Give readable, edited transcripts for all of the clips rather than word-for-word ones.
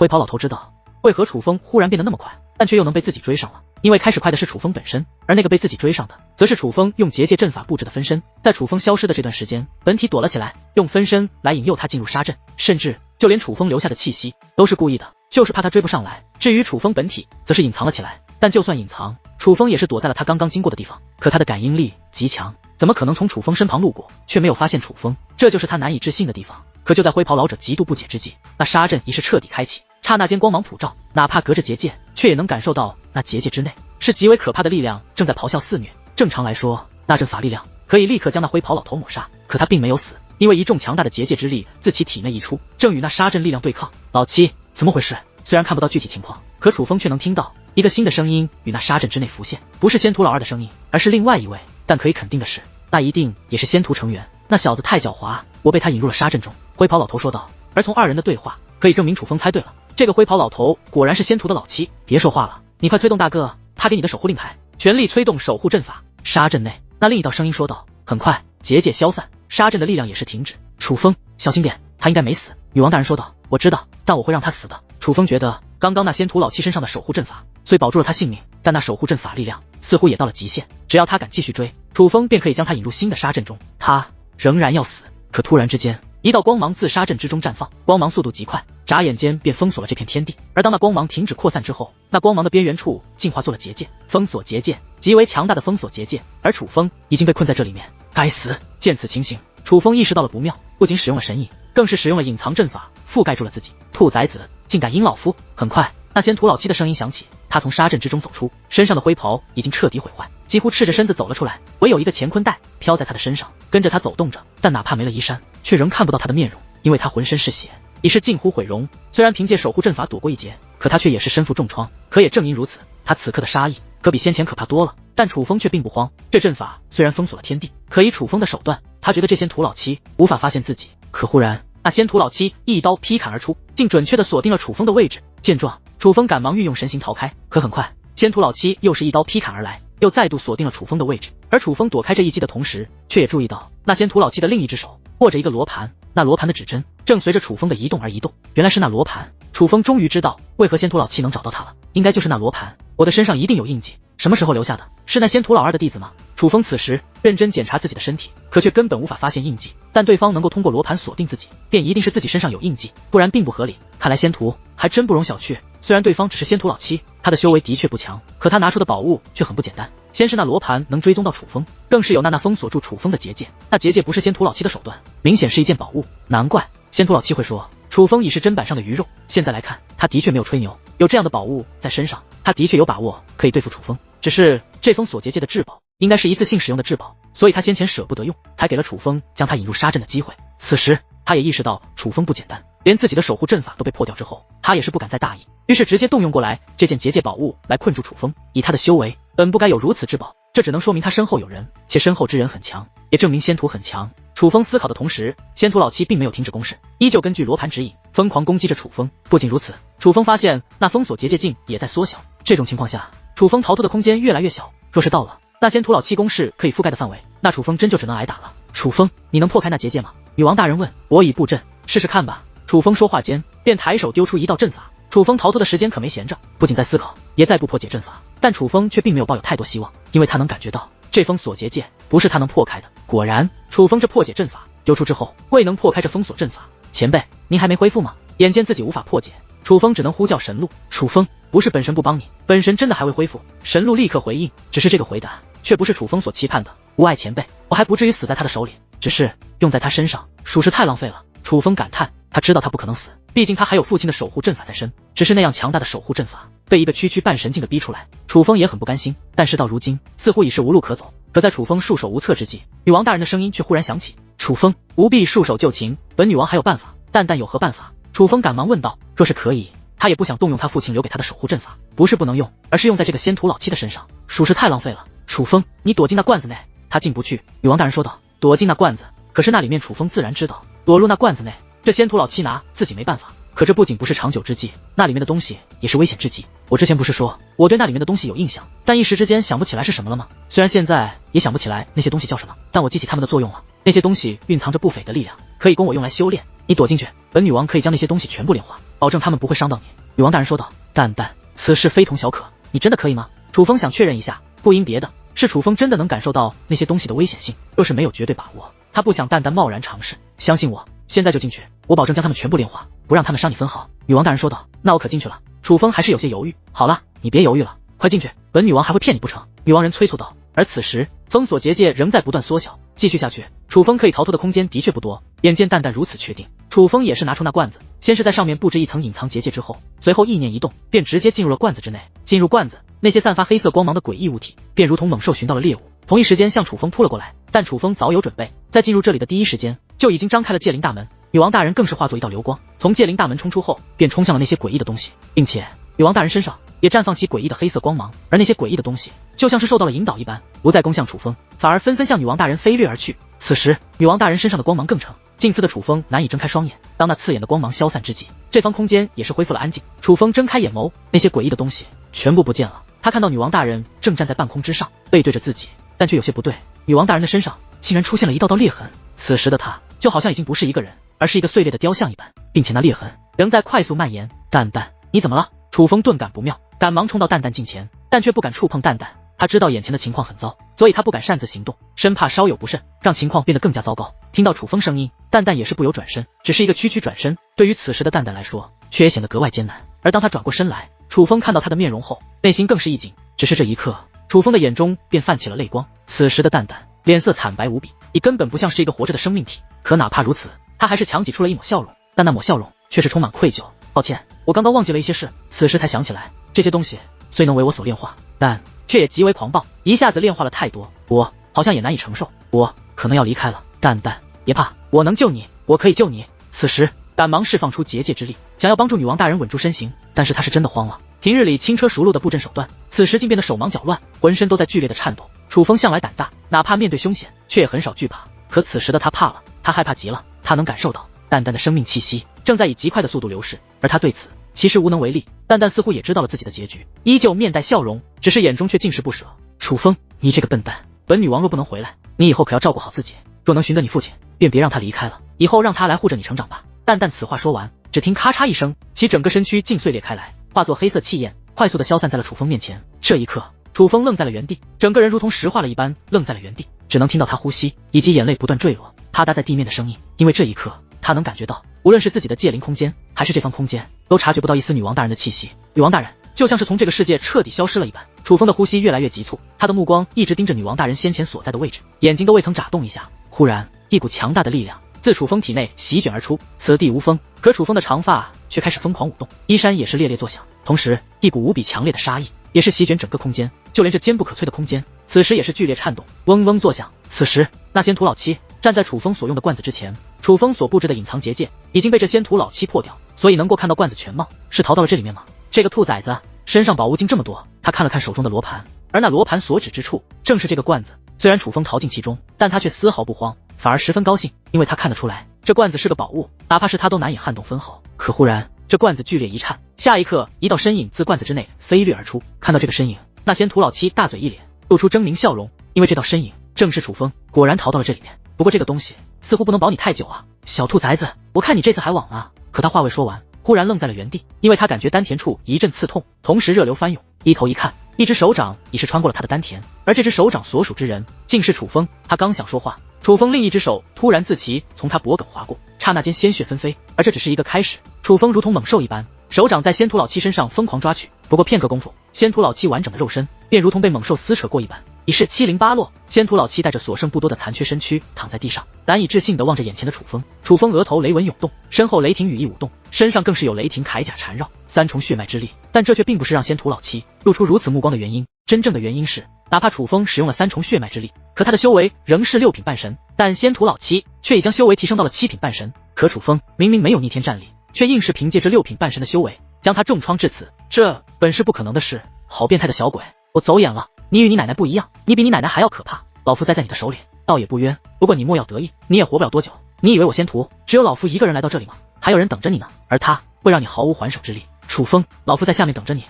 灰袍老头知道为何楚风忽然变得那么快，但却又能被自己追上了，因为开始快的是楚风本身，而那个被自己追上的则是楚风用结界阵法布置的分身。在楚风消失的这段时间，本体躲了起来，用分身来引诱他进入杀阵，甚至就连楚风留下的气息都是故意的，就是怕他追不上来。至于楚风本体则是隐藏了起来，但就算隐藏，楚风也是躲在了他刚刚经过的地方，可他的感应力极强，怎么可能从楚风身旁路过却没有发现楚风，这就是他难以置信的地方。可就在灰袍老者极度不解之际，那杀阵已是彻底开启，刹那间光芒普照，哪怕隔着结界，却也能感受到那结界之内是极为可怕的力量正在咆哮肆虐。正常来说，那阵法力量可以立刻将那灰袍老头抹杀，可他并没有死，因为一众强大的结界之力自其体内溢出，正与那杀阵力量对抗。老七，怎么回事？虽然看不到具体情况，可楚风却能听到一个新的声音与那杀阵之内浮现，不是仙徒老二的声音，而是另外一位，但可以肯定的是，那一定也是仙徒成员。那小子太狡猾，我被他引入了杀阵中。灰袍老头说道。而从二人的对话可以证明楚风猜对了，这个灰袍老头果然是仙徒的老七。别说话了，你快催动大哥他给你的守护令牌，全力催动守护阵法。杀阵内那另一道声音说道。很快结界消散，杀阵的力量也是停止。楚风，小心点，他应该没死。女王大人说道。我知道，但我会让他死的。楚风觉得刚刚那仙徒老七身上的守护阵法虽保住了他性命，但那守护阵法力量似乎也到了极限，只要他敢继续追，楚风便可以将他引入新的杀阵中，他仍然要死。可突然之间，一道光芒自杀阵之中绽放，光芒速度极快，眨眼间便封锁了这片天地。而当那光芒停止扩散之后，那光芒的边缘处竟化作了结界，封锁结界，极为强大的封锁结界，而楚风已经被困在这里面。该死！见此情形，楚风意识到了不妙，不仅使用了神意，更是使用了隐藏阵法覆盖住了自己。兔崽子，竟敢阴老夫！很快，那仙徒老七的声音响起，他从杀阵之中走出，身上的灰袍已经彻底毁坏，几乎赤着身子走了出来，唯有一个乾坤袋飘在他的身上，跟着他走动着。但哪怕没了衣衫，却仍看不到他的面容，因为他浑身是血，已是近乎毁容。虽然凭借守护阵法躲过一劫，可他却也是身负重创。可也正因如此，他此刻的杀意可比先前可怕多了。但楚风却并不慌，这阵法虽然封锁了天地，可以楚风的手段，他觉得这仙徒老七无法发现自己。可忽然，那仙徒老七一刀劈砍而出，竟准确地锁定了楚风的位置。见状，楚风赶忙运用神形逃开，可很快，仙徒老七又是一刀劈砍而来，又再度锁定了楚风的位置。而楚风躲开这一击的同时，却也注意到那仙徒老七的另一只手握着一个罗盘，那罗盘的指针正随着楚风的移动而移动。原来是那罗盘，楚风终于知道为何仙徒老七能找到他了，应该就是那罗盘。我的身上一定有印记，什么时候留下的？是那仙徒老二的弟子吗？楚风此时认真检查自己的身体，可却根本无法发现印记。但对方能够通过罗盘锁定自己，便一定是自己身上有印记，不然并不合理。看来仙徒还真不容小觑。虽然对方只是仙徒老七，他的修为的确不强，可他拿出的宝物却很不简单。先是那罗盘能追踪到楚风，更是有那封锁住楚风的结界。那结界不是仙徒老七的手段，明显是一件宝物。难怪仙徒老七会说楚风已是砧板上的鱼肉。现在来看，他的确没有吹牛，有这样的宝物在身上，他的确有把握可以对付楚风。只是这封锁结界的至宝应该是一次性使用的至宝，所以他先前舍不得用，才给了楚风将他引入杀阵的机会。此时他也意识到楚风不简单，连自己的守护阵法都被破掉之后，他也是不敢再大意，于是直接动用过来这件结界宝物来困住楚风。以他的修为，本不该有如此至宝，这只能说明他身后有人，且身后之人很强，也证明仙徒很强。楚风思考的同时，仙徒老七并没有停止攻势，依旧根据罗盘指引疯狂攻击着楚风。不仅如此，楚风发现那封锁结界镜也在缩小，这种情况下，楚风逃脱的空间越来越小。若是到了那仙徒老七攻势可以覆盖的范围，那楚风真就只能挨打了。楚风，你能破开那结界吗？女王大人问。我已布阵，试试看吧。楚风说话间便抬手丢出一道阵法。楚风逃脱的时间可没闲着，不仅在思考，也在不破解阵法。但楚风却并没有抱有太多希望，因为他能感觉到这封锁结界不是他能破开的。果然，楚风这破解阵法丢出之后，未能破开这封锁阵法。前辈，您还没恢复吗？眼见自己无法破解，楚风只能呼叫神鹿。楚风，不是本神不帮你，本神真的还未恢复。神鹿立刻回应，只是这个回答却不是楚风所期盼的。无碍前辈，我还不至于死在他的手里，只是用在他身上属实太浪费了。楚风感叹，他知道他不可能死，毕竟他还有父亲的守护阵法在身，只是那样强大的守护阵法被一个区区半神境的逼出来，楚风也很不甘心。但事到如今，似乎已是无路可走。可在楚风束手无策之际，女王大人的声音却忽然响起：楚风，不必束手就擒，本女王还有办法。但有何办法？楚风赶忙问道。若是可以，他也不想动用他父亲留给他的守护阵法，不是不能用，而是用在这个仙徒老七的身上，属实太浪费了。楚风，你躲进那罐子内。他进不去。女王大人说道。躲进那罐子？可是那里面楚风自然知道，躲入那罐子内，这仙徒老七拿自己没办法。可这不仅不是长久之计，那里面的东西也是危险之极。我之前不是说我对那里面的东西有印象，但一时之间想不起来是什么了吗？虽然现在也想不起来那些东西叫什么，但我记起它们的作用了。那些东西蕴藏着不菲的力量，可以供我用来修炼。你躲进去，本女王可以将那些东西全部炼化，保证他们不会伤到你。女王大人说道。淡淡，此事非同小可，你真的可以吗？楚风想确认一下，不因别的，是楚风真的能感受到那些东西的危险性，若是没有绝对把握，他不想淡淡贸然尝试。相信我，现在就进去，我保证将他们全部炼化，不让他们伤你分毫。女王大人说道。那我可进去了。楚风还是有些犹豫。好了，你别犹豫了，快进去，本女王还会骗你不成？女王人催促道。而此时封锁结界仍在不断缩小，继续下去，楚风可以逃脱的空间的确不多。眼见淡淡如此确定，楚风也是拿出那罐子，先是在上面布置一层隐藏结界，之后随后意念一动，便直接进入了罐子之内。进入罐子，那些散发黑色光芒的诡异物体便如同猛兽寻到了猎物，同一时间向楚风扑了过来。但楚风早有准备，在进入这里的第一时间就已经张开了界灵大门。女王大人更是化作一道流光，从界灵大门冲出后便冲向了那些诡异的东西，并且女王大人身上也绽放起诡异的黑色光芒，而那些诡异的东西就像是受到了引导一般，不再攻向楚风，反而纷纷向女王大人飞掠而去。此时女王大人身上的光芒更盛，近似的楚风难以睁开双眼。当那刺眼的光芒消散之际，这方空间也是恢复了安静。楚风睁开眼眸，那些诡异的东西全部不见了。他看到女王大人正站在半空之上，背对着自己，但却有些不对，女王大人的身上竟然出现了一道道裂痕。此时的她就好像已经不是一个人，而是一个碎裂的雕像一般，并且那裂痕仍在快速蔓延。淡淡，你怎么了？楚风顿感不妙，赶忙冲到淡淡近前，但却不敢触碰淡淡。他知道眼前的情况很糟，所以他不敢擅自行动，生怕稍有不慎，让情况变得更加糟糕。听到楚风声音，淡淡也是不由转身，只是一个区区转身，对于此时的淡淡来说，却也显得格外艰难。而当他转过身来，楚风看到他的面容后，内心更是一紧。只是这一刻，楚风的眼中便泛起了泪光。此时的淡淡脸色惨白无比，已根本不像是一个活着的生命体。可哪怕如此，他还是强挤出了一抹笑容，但那抹笑容却是充满愧疚。抱歉，我刚刚忘记了一些事，此时才想起来，这些东西虽能为我所炼化，但却也极为狂暴，一下子炼化了太多，我好像也难以承受，我可能要离开了。淡淡，别怕，我能救你，我可以救你。此时赶忙释放出结界之力，想要帮助女王大人稳住身形，但是他是真的慌了。平日里轻车熟路的布阵手段，此时竟变得手忙脚乱，浑身都在剧烈的颤抖。楚风向来胆大，哪怕面对凶险，却也很少惧怕。可此时的他怕了，他害怕极了。他能感受到淡淡的生命气息正在以极快的速度流逝，而他对此其实无能为力。淡淡似乎也知道了自己的结局，依旧面带笑容，只是眼中却尽是不舍。楚风，你这个笨蛋，本女王若不能回来，你以后可要照顾好自己。若能寻得你父亲，便别让他离开了，以后让他来护着你成长吧。淡淡此话说完，只听咔嚓一声，其整个身躯竟碎裂开来，化作黑色气焰，快速的消散在了楚风面前。这一刻，楚风愣在了原地，整个人如同石化了一般，愣在了原地，只能听到他呼吸以及眼泪不断坠落，他搭在地面的声音。因为这一刻，他能感觉到，无论是自己的界灵空间，还是这方空间，都察觉不到一丝女王大人的气息。女王大人就像是从这个世界彻底消失了一般。楚风的呼吸越来越急促，他的目光一直盯着女王大人先前所在的位置，眼睛都未曾眨动一下。忽然，一股强大的力量自楚风体内席卷而出，此地无风，可楚风的长发却开始疯狂舞动，衣衫也是猎猎作响，同时一股无比强烈的杀意也是席卷整个空间，就连这坚不可摧的空间此时也是剧烈颤动，嗡嗡作响。此时那仙土老七站在楚风所用的罐子之前，楚风所布置的隐藏结界已经被这仙土老七破掉，所以能够看到罐子全貌。是逃到了这里面吗？这个兔崽子身上宝物竟这么多。他看了看手中的罗盘，而那罗盘所指之处正是这个罐子。虽然楚风逃进其中，但他却丝毫不慌，反而十分高兴，因为他看得出来这罐子是个宝物，哪怕是他都难以撼动分毫。可忽然这罐子剧烈一颤，下一刻一道身影自罐子之内飞掠而出。看到这个身影，那仙土老七大嘴一咧，露出狰狞笑容，因为这道身影正是楚风，果然逃到了这里面。不过这个东西似乎不能保你太久啊，小兔崽子，我看你这次还枉啊。可他话未说完，忽然愣在了原地，因为他感觉丹田处一阵刺痛，同时热流翻涌，低头一看，一只手掌已是穿过了他的丹田，而这只手掌所属之人竟是楚风。他刚想说话，楚风另一只手突然自其从他脖颈划过，刹那间鲜血纷飞。而这只是一个开始，楚风如同猛兽一般，手掌在仙土老七身上疯狂抓取。不过片刻功夫，仙土老七完整的肉身便如同被猛兽撕扯过一般，已是七零八落。仙土老七带着所剩不多的残缺身躯躺在地上，难以置信地望着眼前的楚风。楚风额头雷纹涌动，身后雷霆羽翼舞动，身上更是有雷霆铠甲缠绕，三重血脉之力。但这却并不是让仙土老七露出如此目光的原因，真正的原因是，哪怕楚风使用了三重血脉之力，可他的修为仍是6品半神，但仙土老七却已将修为提升到了7品半神。可楚风明明没有逆天战力，却硬是凭借着6品半神的修为将他重创至此，这本是不可能的事。好变态的小鬼，我走眼了，你与你奶奶不一样，你比你奶奶还要可怕，老夫栽在你的手里倒也不冤，不过你莫要得意，你也活不了多久。你以为我仙途只有老夫一个人来到这里吗？还有人等着你呢，而他会让你毫无还手之力。楚风，老夫在下面等着你。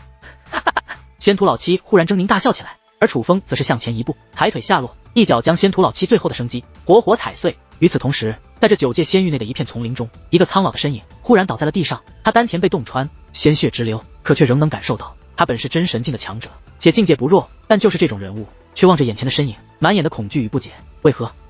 仙土老七忽然狰狞大笑起来，而楚风则是向前一步，抬腿下落，一脚将仙屠老七最后的生机活活踩碎。与此同时，在这9界仙域内的一片丛林中，一个苍老的身影忽然倒在了地上，他丹田被洞穿，鲜血直流，可却仍能感受到他本是真神境的强者，且境界不弱，但就是这种人物，却望着眼前的身影，满眼的恐惧与不解。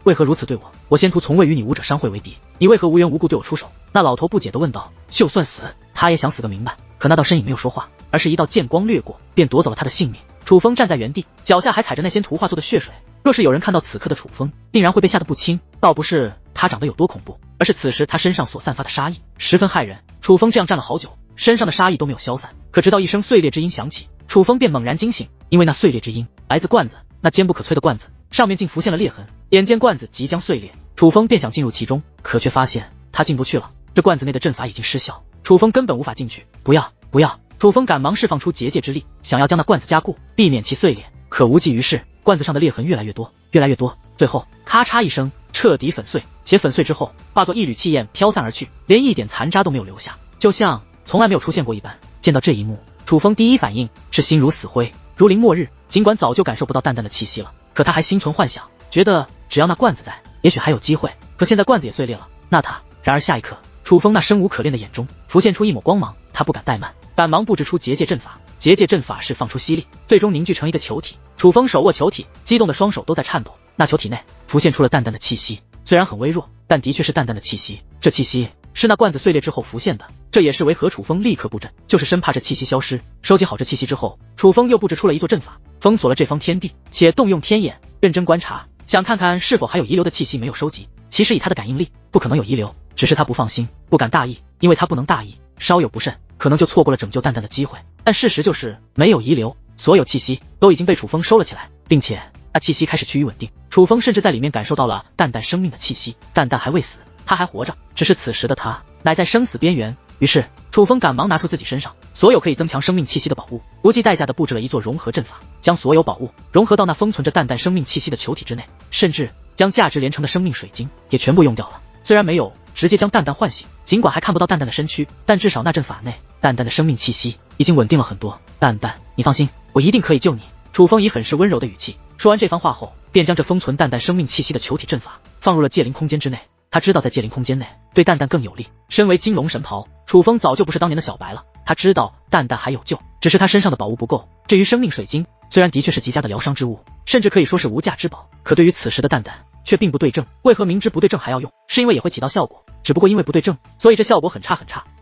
为何如此对我？我仙屠从未与你武者商会为敌，你为何无缘无故对我出手？那老头不解地问道。就算死，他也想死个明白。可那道身影没有说话，而是一道剑光掠过，便夺走了他的性命。楚风站在原地，脚下还踩着那仙屠化作的血水。若是有人看到此刻的楚风，定然会被吓得不轻。倒不是他长得有多恐怖，而是此时他身上所散发的杀意十分骇人。楚风这样站了好久，身上的杀意都没有消散，可直到一声碎裂之音响起，楚风便猛然惊醒，因为那碎裂之音来自罐子，那坚不可摧的罐子上面竟浮现了裂痕。眼见罐子即将碎裂，楚风便想进入其中，可却发现他进不去了，这罐子内的阵法已经失效，楚风根本无法进去。不要！楚风赶忙释放出结界之力，想要将那罐子加固，避免其碎裂，可无济于事，罐子上的裂痕越来越多，最后咔嚓一声彻底粉碎，且粉碎之后化作一缕气焰飘散而去，连一点残渣都没有留下，就像从来没有出现过一般。见到这一幕，楚风第一反应是心如死灰，如临末日。尽管早就感受不到淡淡的气息了，可他还心存幻想，觉得只要那罐子在，也许还有机会。可现在罐子也碎裂了，那他……然而下一刻，楚风那生无可恋的眼中浮现出一抹光芒，他不敢怠慢，赶忙布置出结界阵法。结界阵法释放出吸力，最终凝聚成一个球体。楚风手握球体，激动的双手都在颤抖。那球体内浮现出了淡淡的气息，虽然很微弱，但的确是淡淡的气息。这气息是那罐子碎裂之后浮现的，这也是为何楚风立刻布阵，就是生怕这气息消失。收集好这气息之后，楚风又布置出了一座阵法，封锁了这方天地，且动用天眼认真观察，想看看是否还有遗留的气息没有收集。其实以他的感应力，不可能有遗留，只是他不放心，不敢大意，因为他不能大意，稍有不慎，可能就错过了拯救淡淡的机会。但事实就是没有遗留，所有气息都已经被楚风收了起来，并且那气息开始趋于稳定。楚风甚至在里面感受到了淡淡生命的气息，淡淡还未死，他还活着，只是此时的他乃在生死边缘。于是楚风赶忙拿出自己身上所有可以增强生命气息的宝物，不计代价地布置了一座融合阵法，将所有宝物融合到那封存着淡淡生命气息的球体之内，甚至将价值连城的生命水晶也全部用掉了。虽然没有直接将淡淡唤醒，尽管还看不到淡淡的身躯，但至少那阵法内淡淡的生命气息已经稳定了很多。淡淡，你放心，我一定可以救你。楚风以很是温柔的语气说完这番话后，便将这封存淡淡生命气息的球体阵法放入了界灵空间之内。他知道在界灵空间内对淡淡更有利。身为金龙神袍，楚风早就不是当年的小白了，他知道淡淡还有救，只是他身上的宝物不够。至于生命水晶，虽然的确是极佳的疗伤之物，甚至可以说是无价之宝，可对于此时的淡淡却并不对症。为何明知不对症还要用？是因为也会起到效果，只不过因为不对症，所以这效果很差。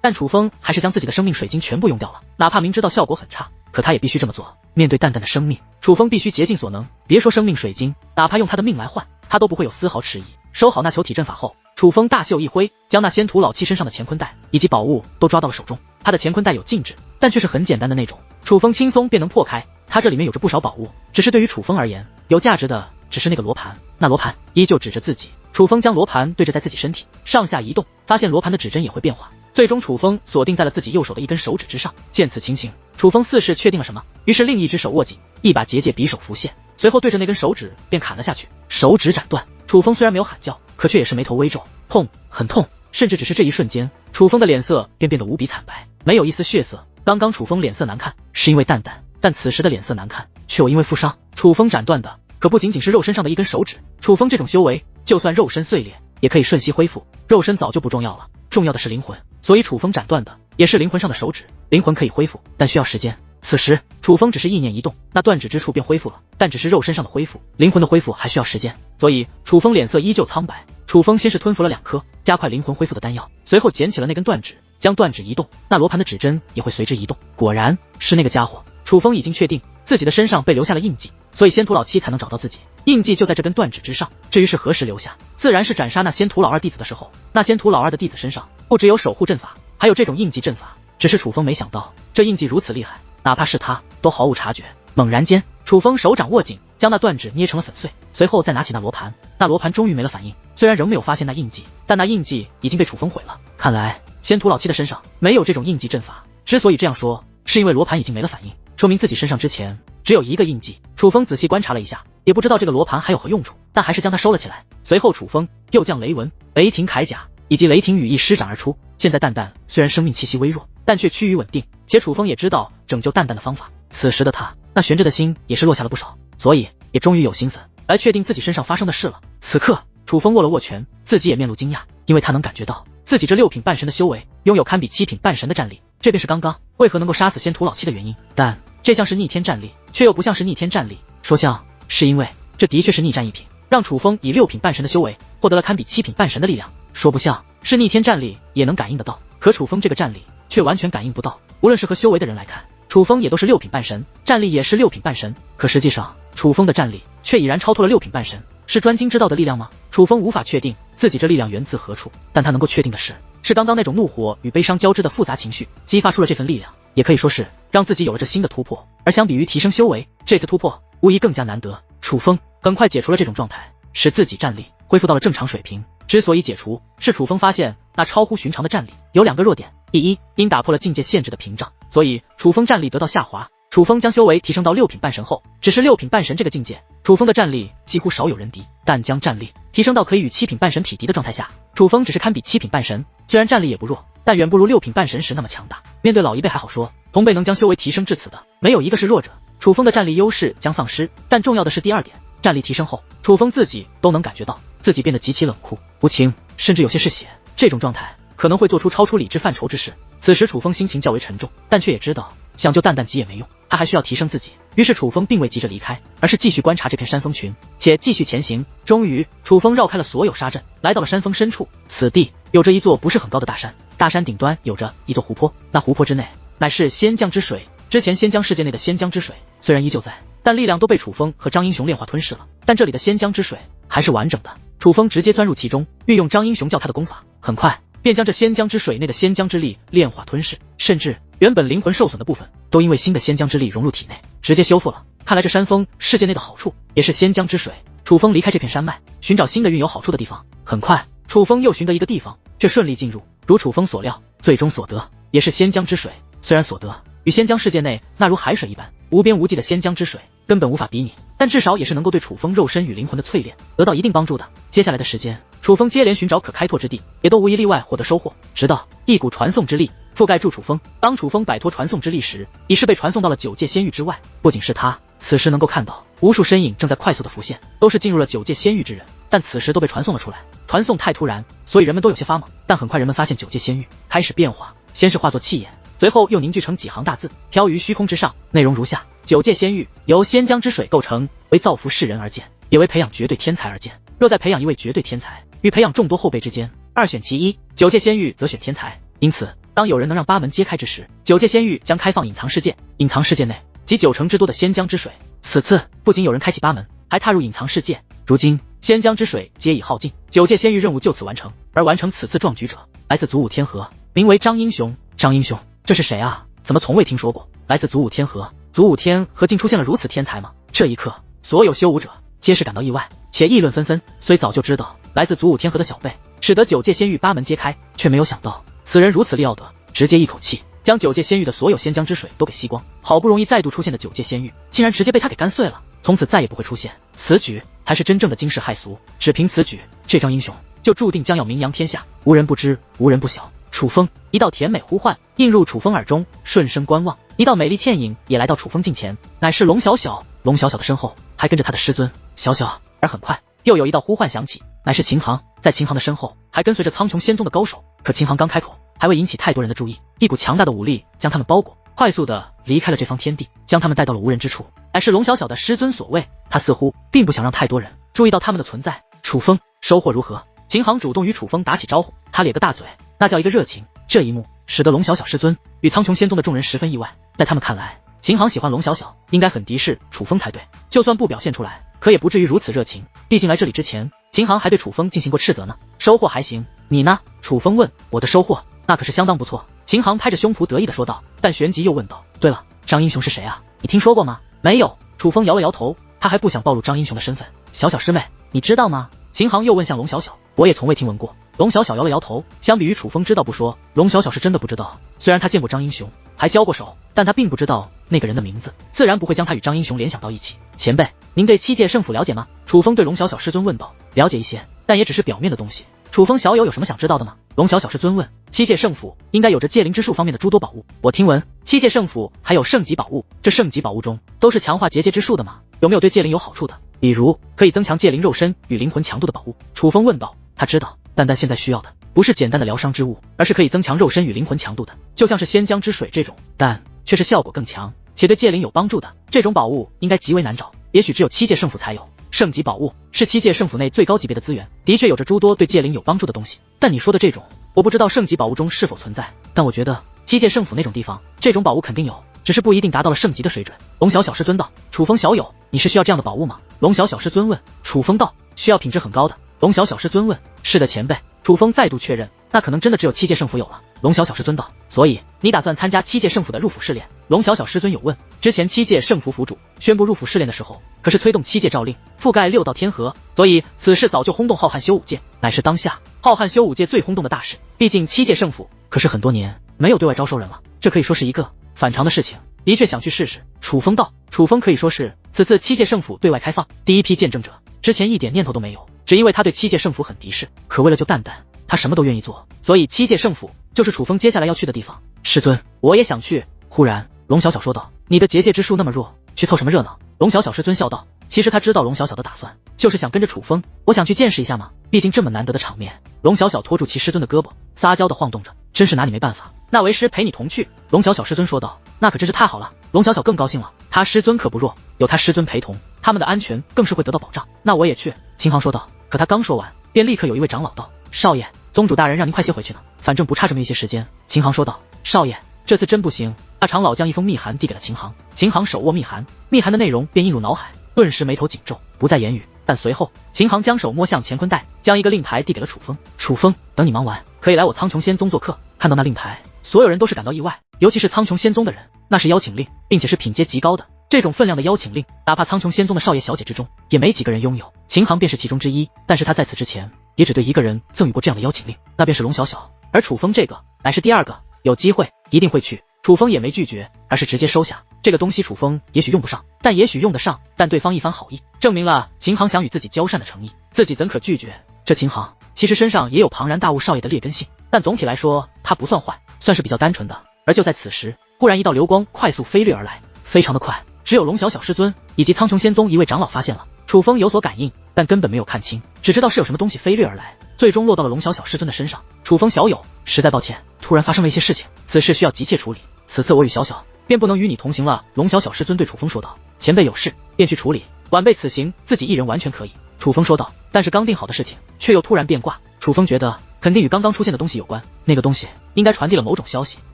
但楚风还是将自己的生命水晶全部用掉了，哪怕明知道效果很差，可他也必须这么做。面对淡淡的生命，楚风必须竭尽所能，别说生命水晶，哪怕用他的命来换，他都不会有丝毫迟疑。收好那球体阵法后，楚风大袖一挥，将那仙屠老七身上的乾坤袋以及宝物都抓到了手中。他的乾坤袋有禁制，但却是很简单的那种，楚风轻松便能破开。他这里面有着不少宝物，只是对于楚风而言，有价值的只是那个罗盘。那罗盘依旧指着自己，楚风将罗盘对着在自己身体上下移动，发现罗盘的指针也会变化，最终楚风锁定在了自己右手的一根手指之上。见此情形，楚风似是确定了什么，于是另一只手握紧，一把结界匕首浮现，随后对着那根手指便砍了下去，手指斩断。楚风虽然没有喊叫，可却也是眉头微皱，痛，很痛，甚至只是这一瞬间，楚风的脸色便变得无比惨白，没有一丝血色。刚刚楚风脸色难看是因为淡淡，但此时的脸色难看却又因为负伤。楚风斩断的可不仅仅是肉身上的一根手指，楚风这种修为，就算肉身碎裂也可以瞬息恢复，肉身早就不重要了，重要的是灵魂，所以楚风斩断的也是灵魂上的手指。灵魂可以恢复，但需要时间。此时楚风只是意念一动，那断指之处便恢复了，但只是肉身上的恢复，灵魂的恢复还需要时间，所以楚风脸色依旧苍白。楚风先是吞服了2颗加快灵魂恢复的丹药，随后捡起了那根断指，将断指移动，那罗盘的指针也会随之移动。果然是那个家伙。楚风已经确定自己的身上被留下了印记，所以仙屠老七才能找到自己，印记就在这根断指之上。至于是何时留下，自然是斩杀那仙屠老二弟子的时候。那仙屠老二的弟子身上不只有守护阵法，还有这种印记阵法，只是楚风没想到这印记如此厉害，哪怕是他都毫无察觉。猛然间，楚风手掌握紧，将那断指捏成了粉碎，随后再拿起那罗盘，那罗盘终于没了反应，虽然仍没有发现那印记，但那印记已经被楚风毁了。看来仙屠老七的身上没有这种印记阵法，之所以这样说，是因为罗盘已经没了反应，说明自己身上之前只有一个印记。楚风仔细观察了一下，也不知道这个罗盘还有何用处，但还是将它收了起来。随后楚风又将雷纹、雷霆铠甲以及雷霆羽翼施展而出。现在淡淡虽然生命气息微弱，但却趋于稳定，且楚风也知道拯救淡淡的方法。此时的他那悬着的心也是落下了不少。所以也终于有心思来确定自己身上发生的事了。此刻，楚风握了握拳，自己也面露惊讶，因为他能感觉到自己这6品半神的修为，拥有堪比7品半神的战力，这便是刚刚为何能够杀死仙土老七的原因。但这像是逆天战力，却又不像是逆天战力。说像，是因为这的确是逆战一品，让楚风以6品半神的修为获得了堪比7品半神的力量。说不像是逆天战力也能感应得到，可楚风这个战力却完全感应不到。无论是和修为的人来看，楚风也都是6品半神，战力也是6品半神，可实际上楚风的战力却已然超脱了6品半神。是专精之道的力量吗？楚风无法确定自己这力量源自何处，但他能够确定的是刚刚那种怒火与悲伤交织的复杂情绪激发出了这份力量，也可以说是让自己有了这新的突破。而相比于提升修为，这次突破无疑更加难得。楚风很快解除了这种状态，使自己战力恢复到了正常水平。之所以解除，是楚风发现那超乎寻常的战力有2个弱点。第一，因打破了境界限制的屏障，所以楚风战力得到下滑。楚风将修为提升到6品半神后，只是6品半神这个境界，楚风的战力几乎少有人敌。但将战力提升到可以与7品半神匹敌的状态下，楚风只是堪比7品半神，虽然战力也不弱，但远不如6品半神时那么强大。面对老一辈还好说，同辈能将修为提升至此的，没有一个是弱者。楚风的战力优势将丧失，但重要的是第2点，战力提升后，楚风自己都能感觉到自己变得极其冷酷无情，甚至有些嗜血。这种状态可能会做出超出理智范畴之事。此时楚风心情较为沉重，但却也知道想救蛋蛋急也没用，他还需要提升自己。于是楚风并未急着离开，而是继续观察这片山峰群，且继续前行。终于，楚风绕开了所有沙阵，来到了山峰深处。此地有着一座不是很高的大山，大山顶端有着一座湖泊，那湖泊之内乃是仙江之水。之前仙江世界内的仙江之水虽然依旧在，但力量都被楚风和张英雄炼化吞噬了，但这里的仙江之水还是完整的。楚风直接钻入其中，运用张英雄教他的功法，很快便将这仙江之水内的仙江之力炼化吞噬，甚至原本灵魂受损的部分都因为新的仙江之力融入体内，直接修复了。看来这山峰世界内的好处也是仙江之水。楚风离开这片山脉，寻找新的运有好处的地方。很快，楚风又寻得一个地方，却顺利进入。如楚风所料，最终所得也是仙江之水。虽然所得与仙江世界内那如海水一般无边无际的仙江之水根本无法比拟，但至少也是能够对楚风肉身与灵魂的淬炼得到一定帮助的。接下来的时间，楚风接连寻找可开拓之地，也都无一例外获得收获。直到一股传送之力覆盖住楚风，当楚风摆脱传送之力时，已是被传送到了9界仙域之外。不仅是他，此时能够看到无数身影正在快速的浮现，都是进入了9界仙域之人，但此时都被传送了出来。传送太突然，所以人们都有些发懵。但很快人们发现9界仙域开始变化，先是化作气焰，随后又凝聚成几行大字，飘于虚空之上，内容如下：9界仙域由仙江之水构成，为造福世人而建，也为培养绝对天才而建。若再培养一位绝对天才，与培养众多后辈之间二选其一，9界仙域则选天才。因此，当有人能让8门揭开之时，9界仙域将开放隐藏世界，隐藏世界内集9成之多的仙江之水。此次不仅有人开启8门，还踏入隐藏世界。如今仙江之水皆已耗尽，9界仙域任务就此完成。而完成此次壮举者来自祖武天河，名为张英雄。张英雄，这是谁啊？怎么从未听说过？来自祖武天河，祖武天河竟出现了如此天才吗？这一刻，所有修武者皆是感到意外，且议论纷纷。虽早就知道来自祖武天河的小辈使得9界仙域8门揭开，却没有想到此人如此利奥德，直接一口气将9界仙域的所有仙江之水都给吸光。好不容易再度出现的9界仙域，竟然直接被他给干碎了，从此再也不会出现。此举才是真正的惊世骇俗，只凭此举，这张英雄就注定将要名扬天下，无人不知，无人不晓。楚风，一道甜美呼唤映入楚风耳中，顺声观望，一道美丽倩影也来到楚风近前，乃是龙小小。龙小小的身后还跟着他的师尊小小。而很快又有一道呼唤响起，乃是秦航。在秦航的身后还跟随着苍穹仙宗的高手。可秦航刚开口，还未引起太多人的注意，一股强大的武力将他们包裹，快速的离开了这方天地，将他们带到了无人之处。乃是龙小小的师尊所为，他似乎并不想让太多人注意到他们的存在。楚风，收获如何？秦航主动与楚风打起招呼，他咧个大嘴，那叫一个热情。这一幕使得龙小小师尊与苍穹仙宗的众人十分意外，在他们看来，秦航喜欢龙小小，应该很敌视楚风才对，就算不表现出来，可也不至于如此热情。毕竟来这里之前，秦航还对楚风进行过斥责呢。收获还行，你呢？楚风问。我的收获那可是相当不错。秦航拍着胸脯得意的说道。但旋即又问道，对了，张英雄是谁啊？你听说过吗？没有。楚风摇了摇头，他还不想暴露张英雄的身份。小小师妹，你知道吗？秦航又问向龙小小。我也从未听闻过。龙小小摇了摇头，相比于楚风知道不说，龙小小是真的不知道。虽然他见过张英雄，还交过手，但他并不知道那个人的名字，自然不会将他与张英雄联想到一起。前辈，您对7界圣府了解吗？楚风对龙小小师尊问道。了解一些，但也只是表面的东西。楚风小友有什么想知道的吗？龙小小师尊问。七界圣府应该有着戒灵之术方面的诸多宝物，我听闻七界圣府还有圣级宝物，这圣级宝物中都是强化结界之术的吗？有没有对戒灵有好处的？比如可以增强戒灵肉身与灵魂强度的宝物？楚风问道。他知道蛋蛋现在需要的不是简单的疗伤之物，而是可以增强肉身与灵魂强度的，就像是仙浆之水这种，但却是效果更强且对戒灵有帮助的。这种宝物应该极为难找，也许只有七界圣府才有。圣级宝物是七界圣府内最高级别的资源，的确有着诸多对戒灵有帮助的东西，但你说的这种我不知道圣级宝物中是否存在，但我觉得七界圣府那种地方这种宝物肯定有，只是不一定达到了圣级的水准。龙小小师尊道。楚风小友，你是需要这样的宝物吗？龙小小师尊问。楚风道，需要品质很高的。龙小小师尊问。是的前辈。楚风再度确认，那可能真的只有七界圣府有了。龙小小师尊道。所以你打算参加七界圣府的入府试炼？龙小小师尊有问。之前七界圣府府主宣布入府试炼的时候，可是催动七界诏令，覆盖6道天河，所以此事早就轰动浩瀚修武界，乃是当下浩瀚修武界最轰动的大事。毕竟七界圣府可是很多年没有对外招收人了，这可以说是一个反常的事情，的确想去试试。楚风道。楚风可以说是此次七界圣府对外开放第一批见证者，之前一点念头都没有，只因为他对七界圣府很敌视，可为了救蛋蛋，他什么都愿意做，所以七界圣府就是楚风接下来要去的地方。师尊，我也想去。忽然龙小小说道。你的结界之术那么弱，去凑什么热闹？龙小小师尊笑道。其实他知道龙小小的打算，就是想跟着楚风，我想去见识一下嘛，毕竟这么难得的场面。龙小小拖住其师尊的胳膊，撒娇的晃动着，真是拿你没办法，那为师陪你同去。龙小小师尊说道。那可真是太好了。龙小小更高兴了，他师尊可不弱，有他师尊陪同，他们的安全更是会得到保障。那我也去。秦航说道。可他刚说完，便立刻有一位长老道。少爷，宗主大人让您快些回去呢，反正不差这么一些时间。秦航说道。少爷，这次真不行。那长老将一封密函递给了秦航，秦航手握密函，密函的内容便映入脑海，顿时眉头紧皱，不再言语。但随后秦航将手摸向乾坤袋，将一个令牌递给了楚风。楚风，等你忙完可以来我苍穹仙宗做客。看到那令牌，所有人都是感到意外，尤其是苍穹仙宗的人，那是邀请令，并且是品阶极高的，这种分量的邀请令，哪怕苍穹仙宗的少爷小姐之中也没几个人拥有，秦航便是其中之一。但是他在此之前也只对一个人赠予过这样的邀请令，那便是龙小小，而楚风这个乃是第二个，有机会一定会去。楚风也没拒绝，而是直接收下。这个东西楚风也许用不上，但也许用得上，但对方一番好意，证明了秦航想与自己交善的诚意，自己怎可拒绝？这秦航其实身上也有庞然大物少爷的劣根性，但总体来说他不算坏，算是比较单纯的。而就在此时，忽然一道流光快速飞掠而来，非常的快，只有龙小小师尊以及苍穹仙宗一位长老发现了。楚风有所感应，但根本没有看清，只知道是有什么东西飞掠而来，最终落到了龙小小师尊的身上。楚风小友，实在抱歉，突然发生了一些事情，此事需要急切处理，此次我与小小便不能与你同行了。龙小小师尊对楚风说道。前辈有事便去处理，晚辈此行自己一人完全可以。楚风说道。但是刚定好的事情却又突然变卦，楚风觉得肯定与刚刚出现的东西有关，那个东西应该传递了某种消息。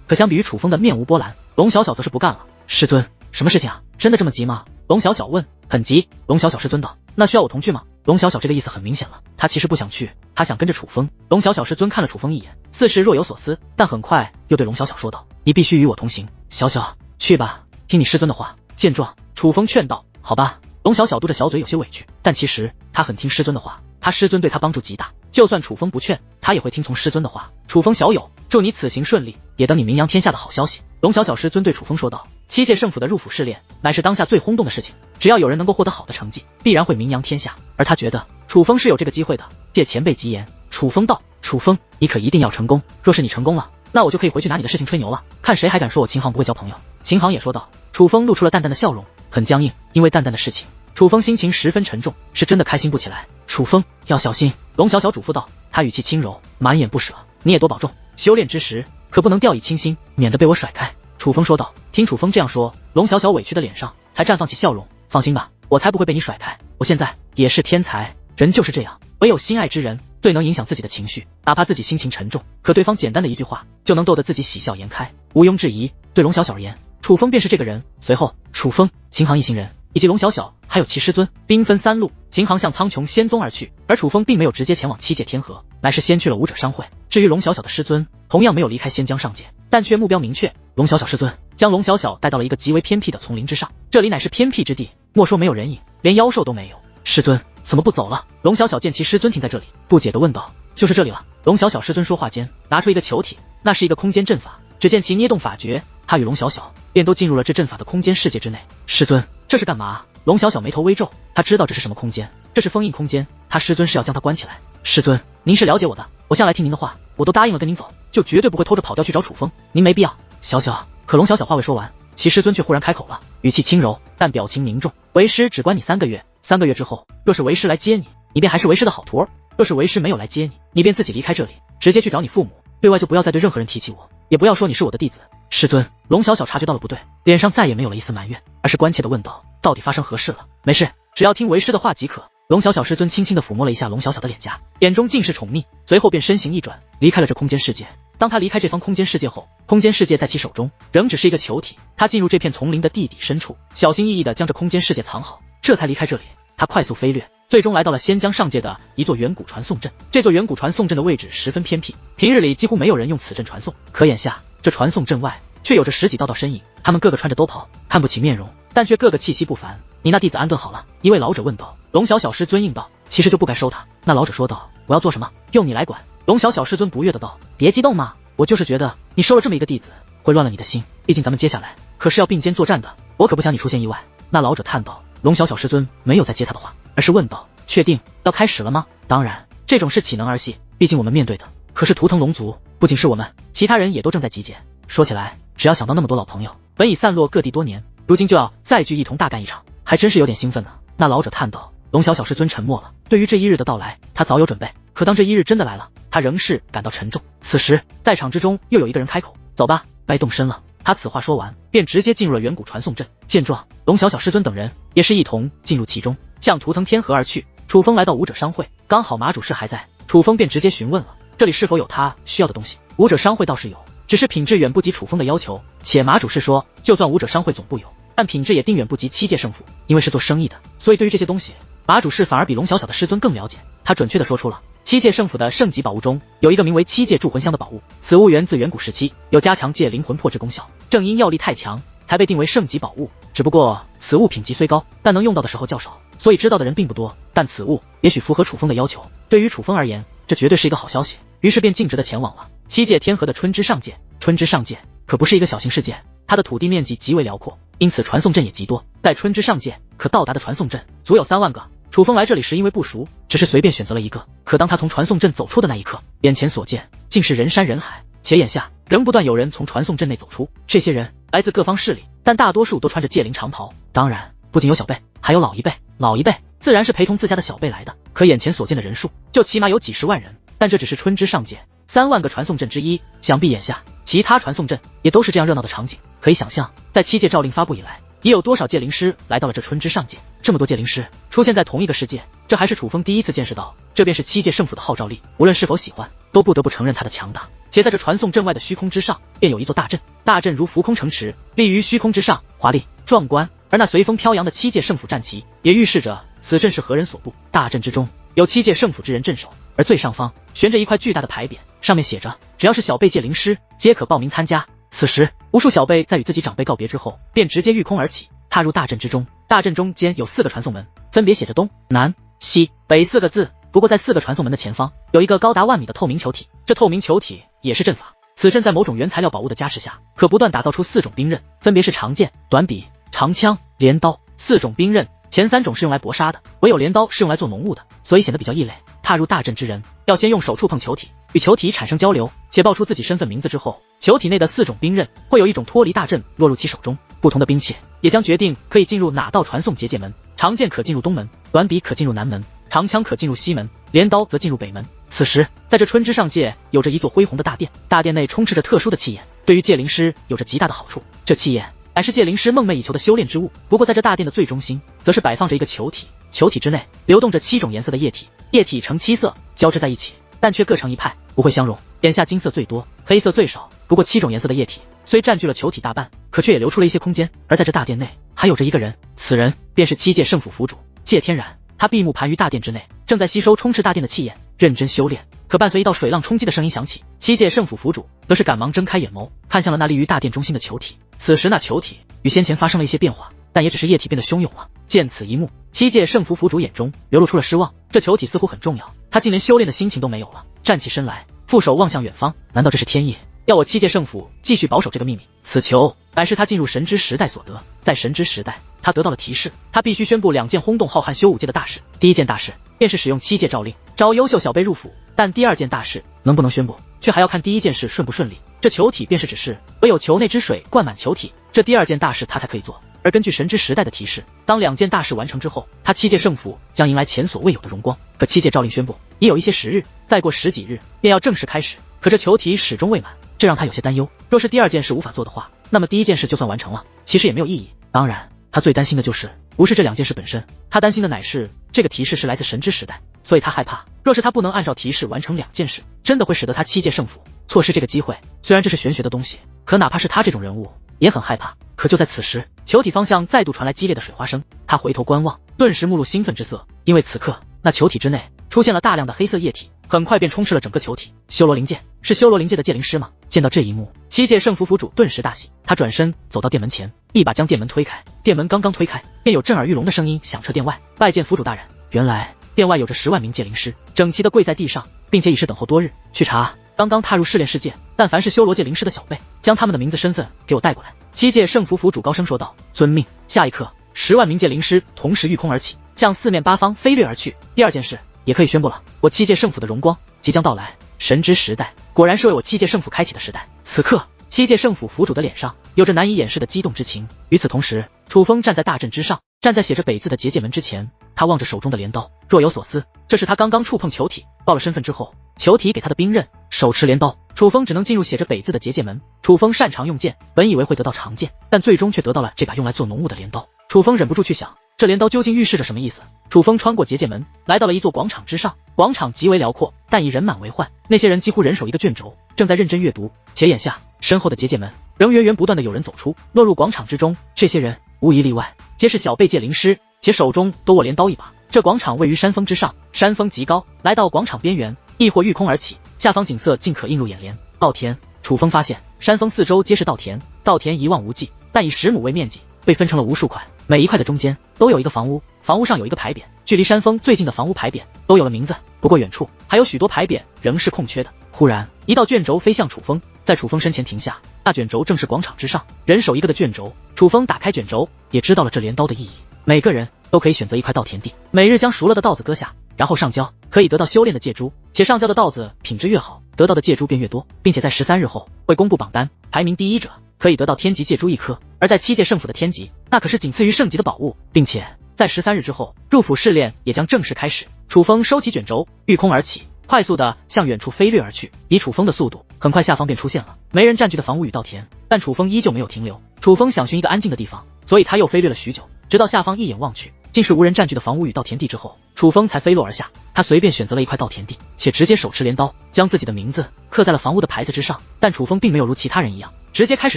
可相比于楚风的面无波澜，龙小小则是不干了。师尊，什么事情啊？真的这么急吗？龙小小问。很急。龙小小师尊道。那需要我同去吗？龙小小这个意思很明显了，他其实不想去，他想跟着楚风。龙小小师尊看了楚风一眼，似是若有所思，但很快又对龙小小说道。你必须与我同行。小小，去吧，听你师尊的话。见状，楚风劝道。好吧。龙小小嘟着小嘴有些委屈，但其实他很听师尊的话，他师尊对他帮助极大，就算楚风不劝，他也会听从师尊的话。楚风小友，祝你此行顺利，也等你名扬天下的好消息。龙小小师尊对楚风说道。七界圣府的入府试炼乃是当下最轰动的事情，只要有人能够获得好的成绩，必然会名扬天下，而他觉得楚风是有这个机会的。借前辈吉言。楚风道。楚风，你可一定要成功，若是你成功了，那我就可以回去拿你的事情吹牛了，看谁还敢说我秦航不会交朋友。秦航也说道。楚风露出了淡淡的笑容，很僵硬，因为淡淡的事情，楚风心情十分沉重，是真的开心不起来。楚风要小心。龙小小嘱咐道，他语气轻柔，满眼不舍。你也多保重，修炼之时可不能掉以轻心，免得被我甩开。楚风说道。听楚风这样说，龙小小委屈的脸上才绽放起笑容。放心吧，我才不会被你甩开，我现在也是天才，人就是这样，唯有心爱之人最能影响自己的情绪，哪怕自己心情沉重，可对方简单的一句话就能逗得自己喜笑颜开，毋庸置疑。对龙小小而言，楚风便是这个人。随后楚风、秦航一行人以及龙小小还有其师尊兵分三路，秦航向苍穹仙宗而去，而楚风并没有直接前往七界天河，乃是先去了武者商会。至于龙小小的师尊，同样没有离开仙江上界，但却目标明确。龙小小师尊将龙小小带到了一个极为偏僻的丛林之上，这里乃是偏僻之地，莫说没有人影，连妖兽都没有。师尊怎么不走了？龙小小见其师尊停在这里，不解地问道。就是这里了。龙小小师尊说话间拿出一个球体，那是一个空间阵法，只见其捏动法诀，他与龙小小便都进入了这阵法的空间世界之内。师尊，这是干嘛？龙小小眉头微皱，他知道这是什么空间，这是封印空间，他师尊是要将他关起来。师尊，您是了解我的，我向来听您的话，我都答应了跟您走，就绝对不会偷着跑掉去找楚风，您没必要。小小，可龙小小话未说完，其师尊却忽然开口了，语气轻柔，但表情凝重。为师只关你3个月，3个月之后，若是为师来接你，你便还是为师的好徒儿；若是为师没有来接你，你便自己离开这里，直接去找你父母，对外就不要再对任何人提起我，也不要说你是我的弟子。师尊，龙小小察觉到了不对，脸上再也没有了一丝埋怨，而是关切地问道，到底发生何事了？没事，只要听为师的话即可。龙小小师尊轻轻地抚摸了一下龙小小的脸颊，眼中尽是宠溺，随后便身形一转，离开了这空间世界。当他离开这方空间世界后，空间世界在其手中仍只是一个球体，他进入这片丛林的地底深处，小心翼翼地将这空间世界藏好，这才离开这里。他快速飞掠，最终来到了仙江上界的一座远古传送阵。这座远古传送阵的位置十分偏僻，平日里几乎没有人用此阵传送，可眼下这传送阵外却有着10几道身影，他们个个穿着兜袍，看不起面容，但却个个气息不凡。你那弟子安顿好了？一位老者问道。龙小小师尊应道，其实就不该收他。那老者说道，我要做什么？用你来管。龙小小师尊不悦的道，别激动嘛，我就是觉得你收了这么一个弟子，会乱了你的心，毕竟咱们接下来可是要并肩作战的，我可不想你出现意外。那老者叹道。龙小小师尊没有再接他的话，而是问道，确定要开始了吗？当然，这种事岂能儿戏，毕竟我们面对的可是图腾龙族，不仅是我们，其他人也都正在集结。说起来，只要想到那么多老朋友本已散落各地多年，如今就要再聚一同大干一场，还真是有点兴奋呢。那老者叹道。龙小小师尊沉默了，对于这一日的到来，他早有准备，可当这一日真的来了，他仍是感到沉重。此时在场之中又有一个人开口，走吧，该动身了。他此话说完，便直接进入了远古传送阵。见状，龙小小师尊等人也是一同进入其中，向图腾天河而去。楚风来到武者商会，刚好马主事还在，楚风便直接询问了这里是否有他需要的东西。武者商会倒是有，只是品质远不及楚风的要求，且马主事说，就算武者商会总部有，但品质也定远不及7界圣府，因为是做生意的，所以对于这些东西，马主事反而比龙小小的师尊更了解。他准确地说出了7界圣府的圣级宝物中有一个名为7界铸魂香的宝物，此物源自远古时期，有加强界灵魂魄质功效，正因药力太强，才被定为圣级宝物。只不过此物品级虽高，但能用到的时候较少，所以知道的人并不多。但此物也许符合楚风的要求，对于楚风而言，这绝对是一个好消息。于是便径直地前往了7界天河的春之上界。春之上界可不是一个小型世界，它的土地面积极为辽阔，因此传送阵也极多。在春之上界可到达的传送阵足有3万个。楚风来这里时因为不熟，只是随便选择了一个，可当他从传送阵走出的那一刻，眼前所见竟是人山人海，且眼下仍不断有人从传送阵内走出。这些人来自各方势力，但大多数都穿着界灵长袍，当然不仅有小辈，还有老一辈。老一辈自然是陪同自家的小辈来的，可眼前所见的人数就起码有几10万人，但这只是春之上界3万个传送阵之一，想必眼下其他传送阵也都是这样热闹的场景。可以想象，在7界诏令发布以来，也有多少界灵师来到了这春之上界。这么多界灵师出现在同一个世界，这还是楚风第一次见识到，这便是7界圣府的号召力，无论是否喜欢，都不得不承认它的强大。且在这传送阵外的虚空之上，便有一座大阵，大阵如浮空城池，立于虚空之上，华丽壮观。而那随风飘扬的7界圣府战旗，也预示着此阵是何人所布。大阵之中有7界圣府之人镇守，而最上方悬着一块巨大的牌匾，上面写着，只要是小辈界灵师，皆可报名参加。此时无数小辈在与自己长辈告别之后，便直接御空而起，踏入大阵之中。大阵中间有4个传送门，分别写着东南西北4个字。不过在4个传送门的前方，有一个高达万米的透明球体，这透明球体也是阵法。此阵在某种原材料宝物的加持下，可不断打造出4种兵刃，分别是长剑、短柄、长枪、镰刀。4种兵刃前3种是用来搏杀的，唯有镰刀是用来做农务的，所以显得比较异类。踏入大阵之人要先用手触碰球体，与球体产生交流，且报出自己身份名字之后，球体内的4种兵刃会有一种脱离大阵落入其手中，不同的兵器也将决定可以进入哪道传送结界门。长剑可进入东门，短柄可进入南门，长枪可进入西门，镰刀则进入北门。此时在这春之上界有着一座恢宏的大殿，大殿内充斥着特殊的气焰，对于界灵师有着极大的好处。这气焰乃是界灵师梦寐以求的修炼之物。不过在这大殿的最中心，则是摆放着一个球体，球体之内流动着7种颜色的液体，液体呈7色交织在一起，但却各成一派，不会相容。眼下金色最多，黑色最少。不过7种颜色的液体虽占据了球体大半，可却也留出了一些空间。而在这大殿内还有着一个人，此人便是7界圣府府主界天然。他闭目盘于大殿之内，正在吸收充斥大殿的气焰，认真修炼。可伴随一道水浪冲击的声音响起，7界圣府府主则是赶忙睁开眼眸，看向了那立于大殿中心的球体。此时那球体与先前发生了一些变化，但也只是液体变得汹涌了。见此一幕，7界圣府府主眼中流露出了失望。这球体似乎很重要，他竟连修炼的心情都没有了。站起身来，负手望向远方，难道这是天意，要我7界圣府继续保守这个秘密？此球乃是他进入神之时代所得，在神之时代，他得到了提示，他必须宣布2件轰动浩瀚修武界的大事。第一件大事便是使用7界诏令招优秀小辈入府，但第2件大事能不能宣布，却还要看第一件事顺不顺利。这球体便是指示，唯有球内之水灌满球体，这第2件大事他才可以做。而根据神之时代的提示，当2件大事完成之后，他7界圣府将迎来前所未有的荣光。可7界诏令宣布也有一些时日，再过10几日便要正式开始，可这球体始终未满，这让他有些担忧。若是第2件事无法做的话，那么第1件事就算完成了，其实也没有意义。当然，他最担心的就是不是这2件事本身，他担心的乃是这个提示是来自神之时代，所以他害怕，若是他不能按照提示完成2件事，真的会使得他7界圣府错失这个机会。虽然这是玄学的东西，可哪怕是他这种人物也很害怕。可就在此时，球体方向再度传来激烈的水花声，他回头观望，顿时目露兴奋之色，因为此刻那球体之内出现了大量的黑色液体，很快便充斥了整个球体。修罗灵界，是修罗灵界的界灵师吗？见到这一幕，7界圣府府主顿时大喜，他转身走到殿门前，一把将殿门推开。殿门刚刚推开，便有震耳欲聋的声音响彻殿外，拜见府主大人。原来殿外有着10万名界灵师，整齐的跪在地上，并且已是等候多日。去查刚刚踏入试炼世界，但凡是修罗界灵师的小辈，将他们的名字身份给我带过来。7界圣府府主高声说道：“遵命。”下一刻，10万名界灵师同时御空而起，向4面8方飞掠而去。第2件事也可以宣布了，我7界圣府的荣光即将到来。神之时代果然是为我7界圣府开启的时代。此刻7界圣府府主的脸上有着难以掩饰的激动之情。与此同时，楚风站在大阵之上，站在写着北字的结界门之前，他望着手中的镰刀，若有所思。这是他刚刚触碰球体，报了身份之后，球体给他的兵刃，手持镰刀。楚风只能进入写着北字的结界门。楚风擅长用剑，本以为会得到长剑，但最终却得到了这把用来做浓雾的镰刀。楚风忍不住去想，这镰刀究竟预示着什么意思？楚风穿过结界门，来到了一座广场之上。广场极为辽阔，但以人满为患，那些人几乎人手一个卷轴，正在认真阅读。且眼下身后的结界门仍源源不断的有人走出，落入广场之中。这些人无一例外皆是小辈界灵师，且手中都握镰刀一把。这广场位于山峰之上，山峰极高，来到广场边缘，亦或御空而起，下方景色尽可映入眼帘。稻田，楚风发现山峰四周皆是稻田，稻田一望无际，但以10亩为面积，被分成了无数块，每一块的中间都有一个房屋，房屋上有一个牌匾，距离山峰最近的房屋牌匾都有了名字，不过远处还有许多牌匾仍是空缺的。忽然一道卷轴飞向楚风，在楚风身前停下，那卷轴正是广场之上人手一个的卷轴。楚风打开卷轴，也知道了这镰刀的意义。每个人都可以选择一块稻田地，每日将熟了的稻子割下，然后上交，可以得到修炼的界珠，且上交的稻子品质越好，得到的界珠便越多，并且在13日后会公布榜单，排名第1者可以得到天级界珠1颗，而在7界圣府的天级，那可是仅次于圣级的宝物，并且在13日之后，入府试炼也将正式开始。楚风收起卷轴，御空而起，快速的向远处飞掠而去。以楚风的速度，很快下方便出现了没人占据的房屋与稻田，但楚风依旧没有停留。楚风想寻一个安静的地方，所以他又飞掠了许久，直到下方一眼望去，竟是无人占据的房屋与稻田地之后，楚风才飞落而下。他随便选择了一块稻田地，且直接手持镰刀，将自己的名字刻在了房屋的牌子之上。但楚风并没有如其他人一样直接开始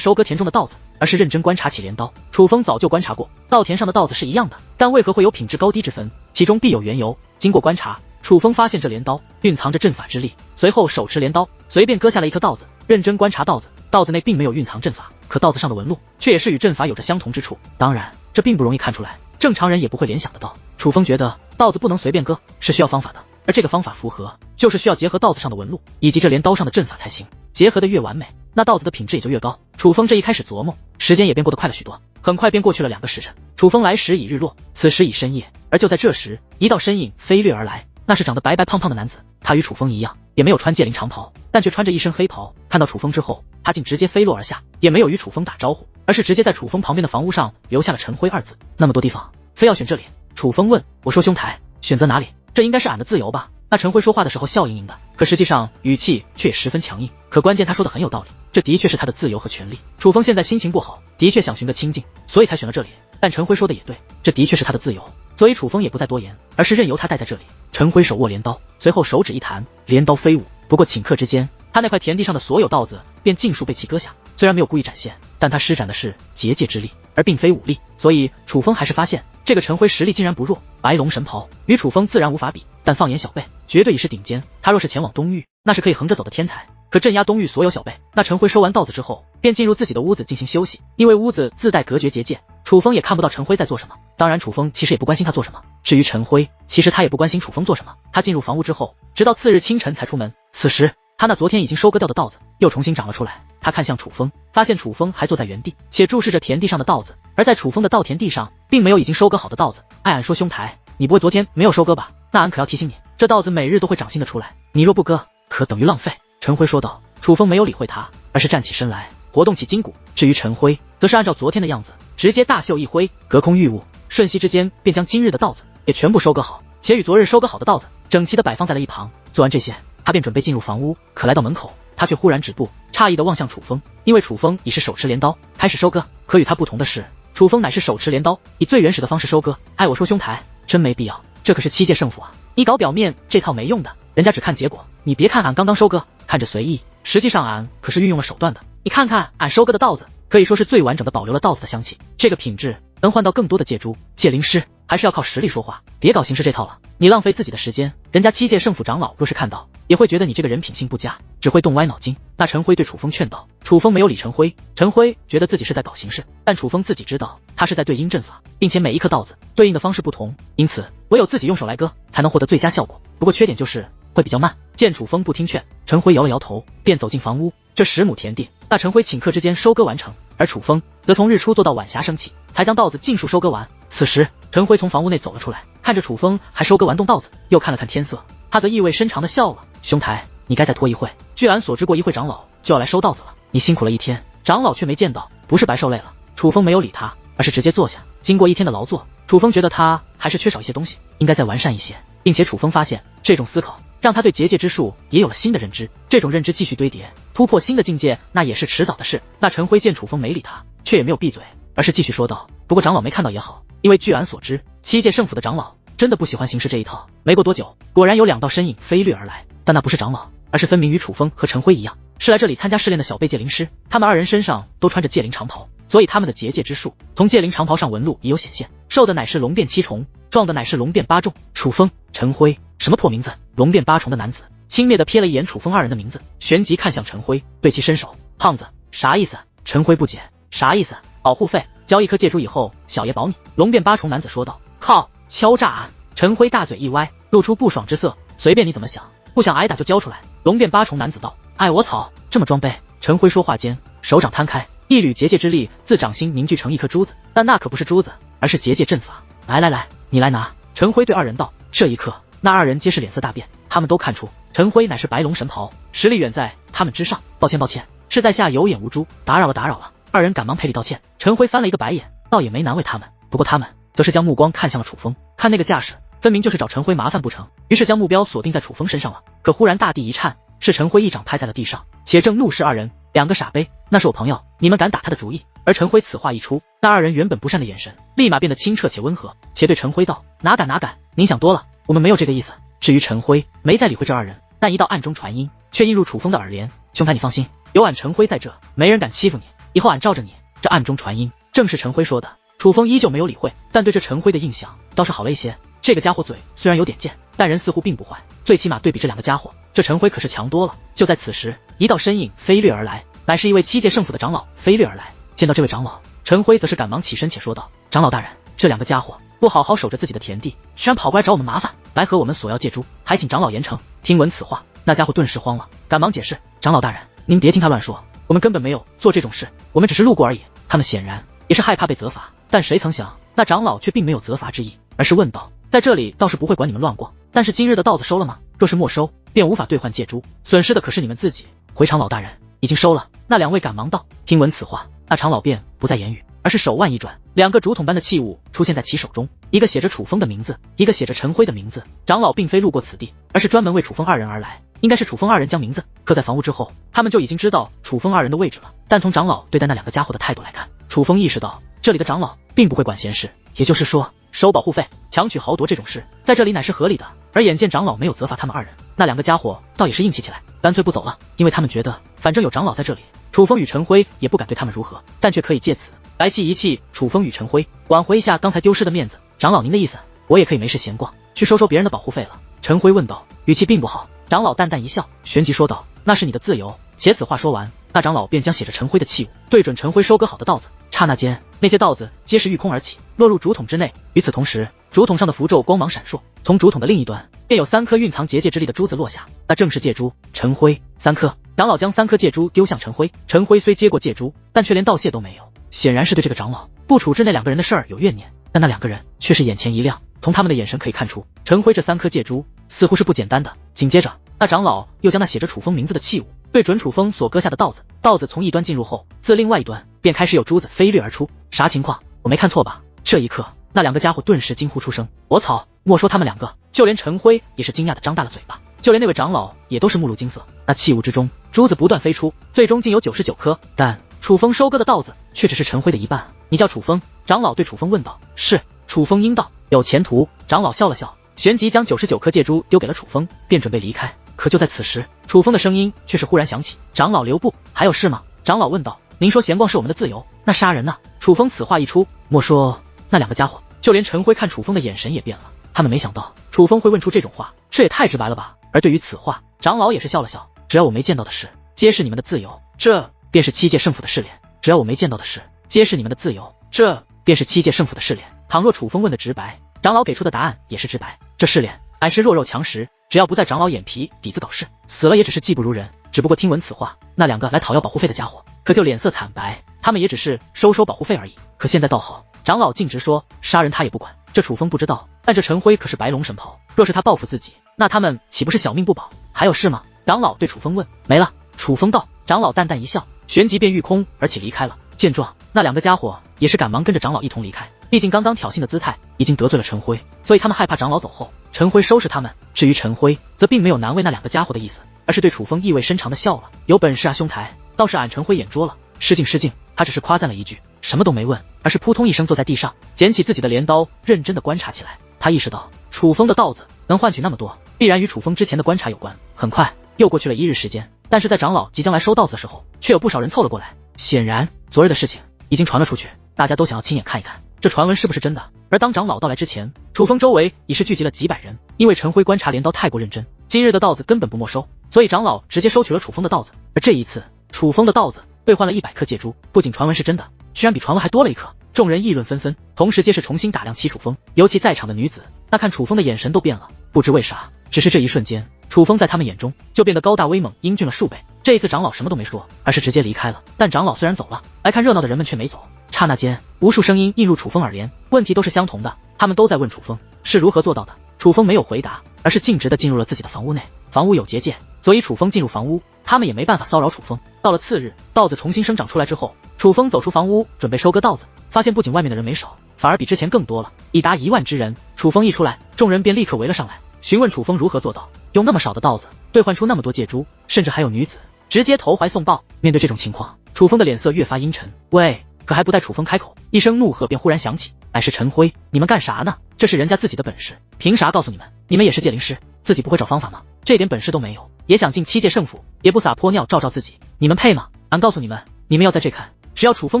收割田中的稻子，而是认真观察起镰刀。楚风早就观察过，稻田上的稻子是一样的，但为何会有品质高低之分？其中必有缘由。经过观察，楚风发现这镰刀蕴藏着阵法之力，随后手持镰刀，随便割下了一颗稻子，认真观察稻子，稻子内并没有蕴藏阵法，可稻子上的纹路却也是与阵法有着相同之处。当然，这并不容易看出来，正常人也不会联想得到。楚风觉得稻子不能随便割，是需要方法的，而这个方法符合，就是需要结合稻子上的纹路以及这镰刀上的阵法才行，结合的越完美，那稻子的品质也就越高。楚风这一开始琢磨，时间也便过得快了许多，很快便过去了2个时辰。楚风来时已日落，此时已深夜，而就在这时，一道身影飞掠而来，那是长得白白胖胖的男子，他与楚风一样，也没有穿界灵长袍，但却穿着一身黑袍。看到楚风之后，他竟直接飞落而下，也没有与楚风打招呼，而是直接在楚风旁边的房屋上留下了陈辉2字。那么多地方，非要选这里？楚风问。我说兄台，选择哪里？这应该是俺的自由吧？那陈辉说话的时候笑盈盈的，可实际上语气却也十分强硬。可关键他说的很有道理，这的确是他的自由和权利。楚风现在心情不好，的确想寻个清静，所以才选了这里。但陈辉说的也对，这的确是他的自由，所以楚风也不再多言，而是任由他待在这里。陈辉手握镰刀，随后手指一弹，镰刀飞舞。不过顷刻之间，他那块田地上的所有稻子便尽数被其割下。虽然没有故意展现，但他施展的是结界之力，而并非武力，所以楚风还是发现这个陈辉实力竟然不弱。白龙神袍与楚风自然无法比，但放眼小辈，绝对已是顶尖。他若是前往东域，那是可以横着走的天才，可镇压东域所有小辈。那陈辉收完稻子之后，便进入自己的屋子进行休息，因为屋子自带隔绝结界，楚风也看不到陈辉在做什么。当然楚风其实也不关心他做什么，至于陈辉，其实他也不关心楚风做什么。他进入房屋之后，直到次日清晨才出门。此时他那昨天已经收割掉的稻子又重新长了出来。他看向楚风，发现楚风还坐在原地，且注视着田地上的稻子。而在楚风的稻田地上，并没有已经收割好的稻子。俺说兄台，你不会昨天没有收割吧？那俺可要提醒你，这稻子每日都会长新的出来，你若不割，可等于浪费。陈辉说道。楚风没有理会他，而是站起身来，活动起筋骨。至于陈辉，则是按照昨天的样子，直接大袖一挥，隔空御物，瞬息之间便将今日的稻子也全部收割好，且与昨日收割好的稻子整齐地摆放在了一旁。做完这些，他便准备进入房屋，可来到门口，他却忽然止步，诧异地望向楚风，因为楚风已是手持镰刀开始收割，可与他不同的是，楚风乃是手持镰刀，以最原始的方式收割。我说兄台，真没必要，这可是7届胜负啊！你搞表面这套没用的，人家只看结果。你别看俺刚刚收割，看着随意，实际上俺可是运用了手段的。你看看俺收割的稻子，可以说是最完整的保留了稻子的香气，这个品质能换到更多的借珠。借灵师还是要靠实力说话，别搞形式这套了。你浪费自己的时间，人家7届胜负长老若是看到，也会觉得你这个人品性不佳，只会动歪脑筋。那陈辉对楚风劝道。楚风没有理陈辉，陈辉觉得自己是在搞形式，但楚风自己知道他是在对应阵法，并且每一颗稻子对应的方式不同，因此唯有自己用手来割，才能获得最佳效果。不过缺点就是会比较慢。见楚风不听劝，陈辉摇了摇头，便走进房屋。这10亩田地，那陈辉顷刻之间收割完成，而楚风则从日出做到晚霞升起，才将稻子尽数收割完。此时陈辉从房屋内走了出来，看着楚风还收割完栋稻子，又看了看天色，他则意味深长地笑了。兄台，你该再拖一会，据俺所知过一会长老就要来收稻子了，你辛苦了一天，长老却没见到，不是白受累了？楚风没有理他，而是直接坐下。经过一天的劳作，楚风觉得他还是缺少一些东西，应该再完善一些，并且楚风发现这种思考让他对结界之术也有了新的认知，这种认知继续堆叠，突破新的境界，那也是迟早的事。那陈辉见楚风没理他，却也没有闭嘴，而是继续说道。不过长老没看到也好，因为据俺所知，7届胜负的长老真的不喜欢形式这一套。没过多久，果然有2道身影飞掠而来，但那不是长老，而是分明与楚风和陈辉一样，是来这里参加试炼的小辈界灵师。他们2人身上都穿着界灵长袍，所以他们的结界之术从界灵长袍上纹路已有显现。瘦的乃是龙变7重，壮的乃是龙变8重。楚风、陈辉，什么破名字？龙变8重的男子轻蔑地瞥了一眼楚风2人的名字，旋即看向陈辉，对其伸手。胖子，啥意思？陈辉不解，啥意思？保护费，交1颗界珠以后，小爷保你。龙变8重男子说道。靠，敲诈俺！陈辉大嘴一歪，露出不爽之色。随便你怎么想，不想挨打就交出来。龙变8重男子道。我操，这么装备！陈辉说话间，手掌摊开，一缕结界之力自掌心凝聚成一颗珠子，但那可不是珠子，而是结界阵法。来，你来拿。陈辉对2人道。这一刻，那2人皆是脸色大变，他们都看出陈辉乃是白龙神袍，实力远在他们之上。抱歉，是在下有眼无珠，打扰了。2人赶忙赔礼道歉。陈辉翻了一个白眼，倒也没难为他们，不过他们则是将目光看向了楚风，看那个架势，分明就是找陈辉麻烦不成，于是将目标锁定在楚风身上了。可忽然大地一颤，是陈辉一掌拍在了地上，且正怒视2人，2个傻杯，那是我朋友，你们敢打他的主意？而陈辉此话一出，那2人原本不善的眼神立马变得清澈且温和，且对陈辉道。哪敢，您想多了，我们没有这个意思。至于陈辉没再理会这2人，但一道暗中传音却映入楚风的耳帘。兄台你放心，有俺陈辉在这，没人敢欺负你，以后俺罩着你。这暗中传音正是陈辉说的。楚风依旧没有理会，但对这陈辉的印象倒是好了一些。这个家伙嘴虽然有点贱，但人似乎并不坏，最起码对比这2个家伙，这陈辉可是强多了。就在此时，一道身影飞掠而来，乃是一位7届胜负的长老飞掠而来。见到这位长老，陈辉则是赶忙起身且说道。长老大人，这2个家伙不好好守着自己的田地，居然跑过来找我们麻烦，来和我们索要借珠，还请长老严惩。听闻此话，那家伙顿时慌了，赶忙解释。长老大人，您别听他乱说，我们根本没有做这种事，我们只是路过而已。他们显然也是害怕被责罚，但谁曾想那长老却并没有责罚之意，而是问道。在这里倒是不会管你们乱过，但是今日的稻子收了吗？若是没收，便无法兑换借珠，损失的可是你们自己。回长老大人，已经收了。那2位赶忙道。听闻此话，那长老便不再言语，而是手腕一转，2个竹筒般的器物出现在其手中，一个写着楚风的名字，一个写着陈辉的名字。长老并非路过此地，而是专门为楚风2人而来，应该是楚风2人将名字刻在房屋之后，他们就已经知道楚风2人的位置了。但从长老对待那2个家伙的态度来看，楚风意识到这里的长老并不会管闲事，也就是说收保护费、强取豪夺这种事，在这里乃是合理的。而眼见长老没有责罚他们2人，那2个家伙倒也是硬气起来，干脆不走了，因为他们觉得反正有长老在这里，楚风与陈辉也不敢对他们如何，但却可以借此来气一气楚风与陈辉，挽回一下刚才丢失的面子。长老您的意思，我也可以没事闲逛，去收别人的保护费了？陈辉问道，语气并不好。长老淡淡一笑，旋即说道，那是你的自由。且此话说完，那长老便将写着陈辉的器物对准陈辉收割好的稻子，刹那间那些稻子皆是御空而起，落入竹筒之内。与此同时，竹筒上的符咒光芒闪烁，从竹筒的另一端便有3颗蕴藏结界之力的珠子落下，那正是界珠。陈辉3颗。长老将3颗界珠丢向陈辉，陈辉虽接过界珠，但却连道谢都没有，显然是对这个长老不不处置那2个人的事儿有怨念，但那2个人却是眼前一亮。从他们的眼神可以看出，陈辉这3颗借珠似乎是不简单的。紧接着，那长老又将那写着楚风名字的器物对准楚风所割下的稻子，稻子从一端进入后，自另外一端便开始有珠子飞掠而出。啥情况？我没看错吧？这一刻，那2个家伙顿时惊呼出声。我操！莫说他们2个，就连陈辉也是惊讶的张大了嘴巴，就连那位长老也都是目露惊色。那器物之中，珠子不断飞出，最终竟有99颗，但楚风收割的稻子却只是陈辉的一半。你叫楚风？长老对楚风问道。是。楚风应道。有前途。长老笑了笑，旋即将99颗借珠丢给了楚风，便准备离开。可就在此时，楚风的声音却是忽然响起。长老留步，还有事吗？长老问道。您说闲逛是我们的自由，那杀人呢？楚风此话一出，莫说那2个家伙，就连陈辉看楚风的眼神也变了。他们没想到楚风会问出这种话，这也太直白了吧。而对于此话，长老也是笑了笑。只要我没见到的事，皆是你们的自由，这便是7届圣府的试炼。只要我没见到的事，皆是你们的自由，这便是7届圣府的试炼。倘若楚风问的直白，长老给出的答案也是直白。这试炼乃是弱肉强食，只要不在长老眼皮底子搞事，死了也只是技不如人。只不过听闻此话，那2个来讨要保护费的家伙可就脸色惨白，他们也只是收保护费而已。可现在倒好，长老径直说杀人他也不管。这楚风不知道，但这陈辉可是白龙神袍，若是他报复自己，那他们岂不是小命不保？还有事吗？长老对楚风问。没了。楚风道。长老淡淡一笑，旋即便御空而起离开了。见状，那2个家伙也是赶忙跟着长老一同离开。毕竟刚刚挑衅的姿态已经得罪了陈辉，所以他们害怕长老走后陈辉收拾他们。至于陈辉，则并没有难为那2个家伙的意思，而是对楚风意味深长的笑了。有本事啊兄台，倒是俺陈辉眼拙了。失敬失敬。他只是夸赞了一句，什么都没问，而是扑通一声坐在地上，捡起自己的镰刀，认真的观察起来。他意识到楚风的稻子能换取那么多，必然与楚风之前的观察有关。很快又过去了1日时间，但是在长老即将来收稻子的时候，却有不少人凑了过来。显然昨日的事情已经传了出去，大家都想要亲眼看一看这传闻是不是真的。而当长老到来之前，楚风周围已是聚集了几百人。因为陈辉观察镰刀太过认真，今日的稻子根本不没收，所以长老直接收取了楚风的稻子。而这一次楚风的稻子兑换了100颗借珠，不仅传闻是真的，居然比传闻还多了1颗。众人议论纷纷，同时皆是重新打量起楚风。尤其在场的女子，那看楚风的眼神都变了，不知为啥，只是这一瞬间，楚风在他们眼中就变得高大威猛，英俊了数倍。这一次长老什么都没说，而是直接离开了。但长老虽然走了，来看热闹的人们却没走。刹那间，无数声音映入楚风耳帘，问题都是相同的，他们都在问楚风是如何做到的。楚风没有回答，而是径直地进入了自己的房屋内。房屋有结界，所以楚风进入房屋，他们也没办法骚扰楚风。到了次日，稻子重新生长出来之后，楚风走出房屋，准备收割稻子，发现不仅外面的人没少，反而比之前更多了，已达1万之人。楚风一出来，众人便立刻围了上来，询问楚风如何做到用那么少的稻子兑换出那么多借珠，甚至还有女子直接投怀送抱。面对这种情况，楚风的脸色越发阴沉。喂！可还不待楚风开口，一声怒喝便忽然响起，乃是陈辉，你们干啥呢？这是人家自己的本事，凭啥告诉你们？你们也是界灵师，自己不会找方法吗？这点本事都没有，也想进7届圣府，也不撒泼尿照照自己，你们配吗？俺告诉你们，你们要在这看，只要楚风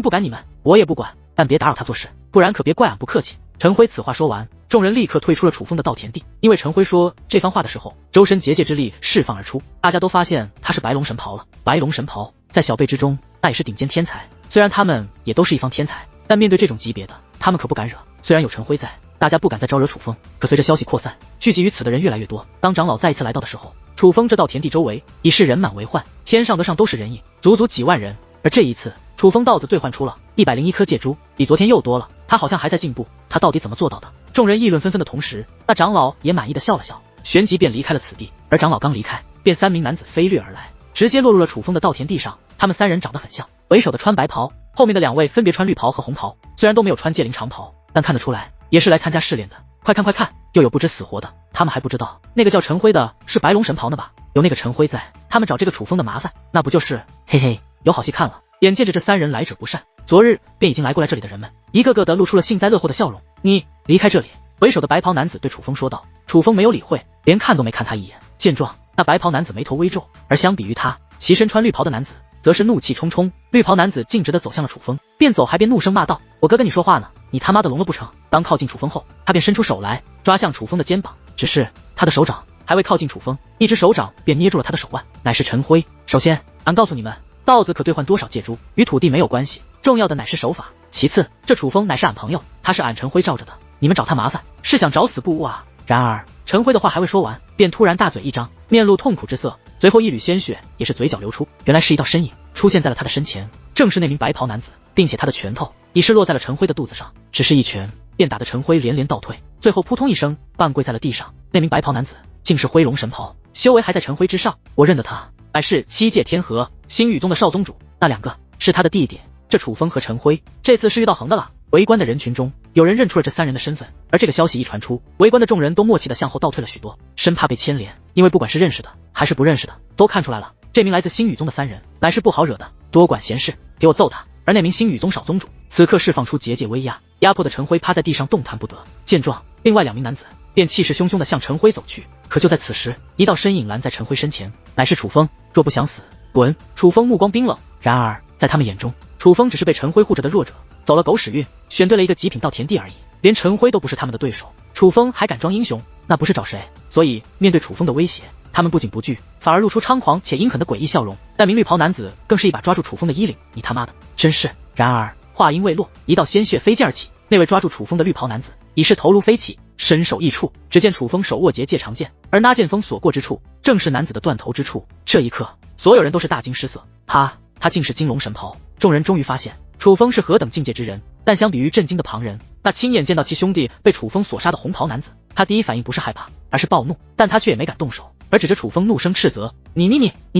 不赶你们，我也不管，但别打扰他做事，不然可别怪俺不客气。陈辉此话说完，众人立刻退出了楚风的稻田地。因为陈辉说这番话的时候，周身结界之力释放而出，大家都发现他是白龙神袍了。白龙神袍在小辈之中那也是顶尖天才，虽然他们也都是一方天才，但面对这种级别的，他们可不敢惹。虽然有陈辉在，大家不敢再招惹楚风，可随着消息扩散，聚集于此的人越来越多。当长老再一次来到的时候，楚风这稻田地周围已是人满为患，天上的上都是人影，足足几万人。而这一次，楚风稻子兑换出了101颗借珠，比昨天又多了。他好像还在进步，他到底怎么做到的？众人议论纷纷的同时，那长老也满意的笑了笑，旋即便离开了此地。而长老刚离开，便3名男子飞掠而来，直接落入了楚风的稻田地上。他们3人长得很像，为首的穿白袍，后面的2位分别穿绿袍和红袍，虽然都没有穿界灵长袍，但看得出来也是来参加试炼的。快看快看，又有不知死活的，他们还不知道那个叫陈辉的是白龙神袍呢吧？有那个陈辉在，他们找这个楚风的麻烦，那不就是嘿嘿，有好戏看了。眼见着这3人来者不善，昨日便已经来过来这里的人们，一个个的露出了幸灾乐祸的笑容。你离开这里！为首的白袍男子对楚风说道。楚风没有理会，连看都没看他一眼。见状，那白袍男子眉头微皱，而相比于他，其身穿绿袍的男子则是怒气冲冲。绿袍男子径直的走向了楚风，边走还边怒声骂道：我哥跟你说话呢，你他妈的聋了不成？当靠近楚风后，他便伸出手来抓向楚风的肩膀，只是他的手掌还未靠近楚风，一只手掌便捏住了他的手腕，乃是陈辉。首先，俺告诉你们，稻子可兑换多少借珠与土地没有关系，重要的乃是手法。其次，这楚风乃是俺朋友，他是俺陈辉罩着的，你们找他麻烦是想找死不误啊！然而陈辉的话还未说完，便突然大嘴一张，面露痛苦之色，随后一缕鲜血也是嘴角流出，原来是一道身影出现在了他的身前，正是那名白袍男子，并且他的拳头已是落在了陈辉的肚子上，只是一拳便打得陈辉连连倒退，最后扑通一声半跪在了地上。那名白袍男子竟是灰龙神袍，修为还在陈辉之上，我认得他，乃是七界天河星宇宗的少宗主，那两个是他的弟弟。这楚风和陈辉这次是遇到横的了。围观的人群中有人认出了这三人的身份，而这个消息一传出，围观的众人都默契地向后倒退了许多，生怕被牵连，因为不管是认识的还是不认识的，都看出来了，这名来自星宇宗的三人乃是不好惹的，多管闲事，给我揍他！而那名星宇宗少宗主此刻释放出结界威压，压迫的陈辉趴在地上动弹不得。见状，另外两名男子便气势汹汹地向陈辉走去，可就在此时，一道身影拦在陈辉身前，乃是楚风。若不想死，滚！楚风目光冰冷，然而在他们眼中，楚风只是被陈辉护着的弱者，走了狗屎运，选对了一个极品稻田地而已，连陈辉都不是他们的对手，楚风还敢装英雄，那不是找谁？所以面对楚风的威胁，他们不仅不惧，反而露出猖狂且阴狠的诡异笑容。那名绿袍男子更是一把抓住楚风的衣领，你他妈的，真是！然而话音未落，一道鲜血飞溅而起，那位抓住楚风的绿袍男子已是头如飞起，伸手一触，只见楚风手握结界长剑，而那剑锋所过之处，正是男子的断头之处。这一刻，所有人都是大惊失色，他竟是金龙神袍！众人终于发现楚风是何等境界之人，但相比于震惊的旁人，那亲眼见到其兄弟被楚风所杀的红袍男子，他第一反应不是害怕，而是暴怒，但他却也没敢动手，而指着楚风怒声斥责：你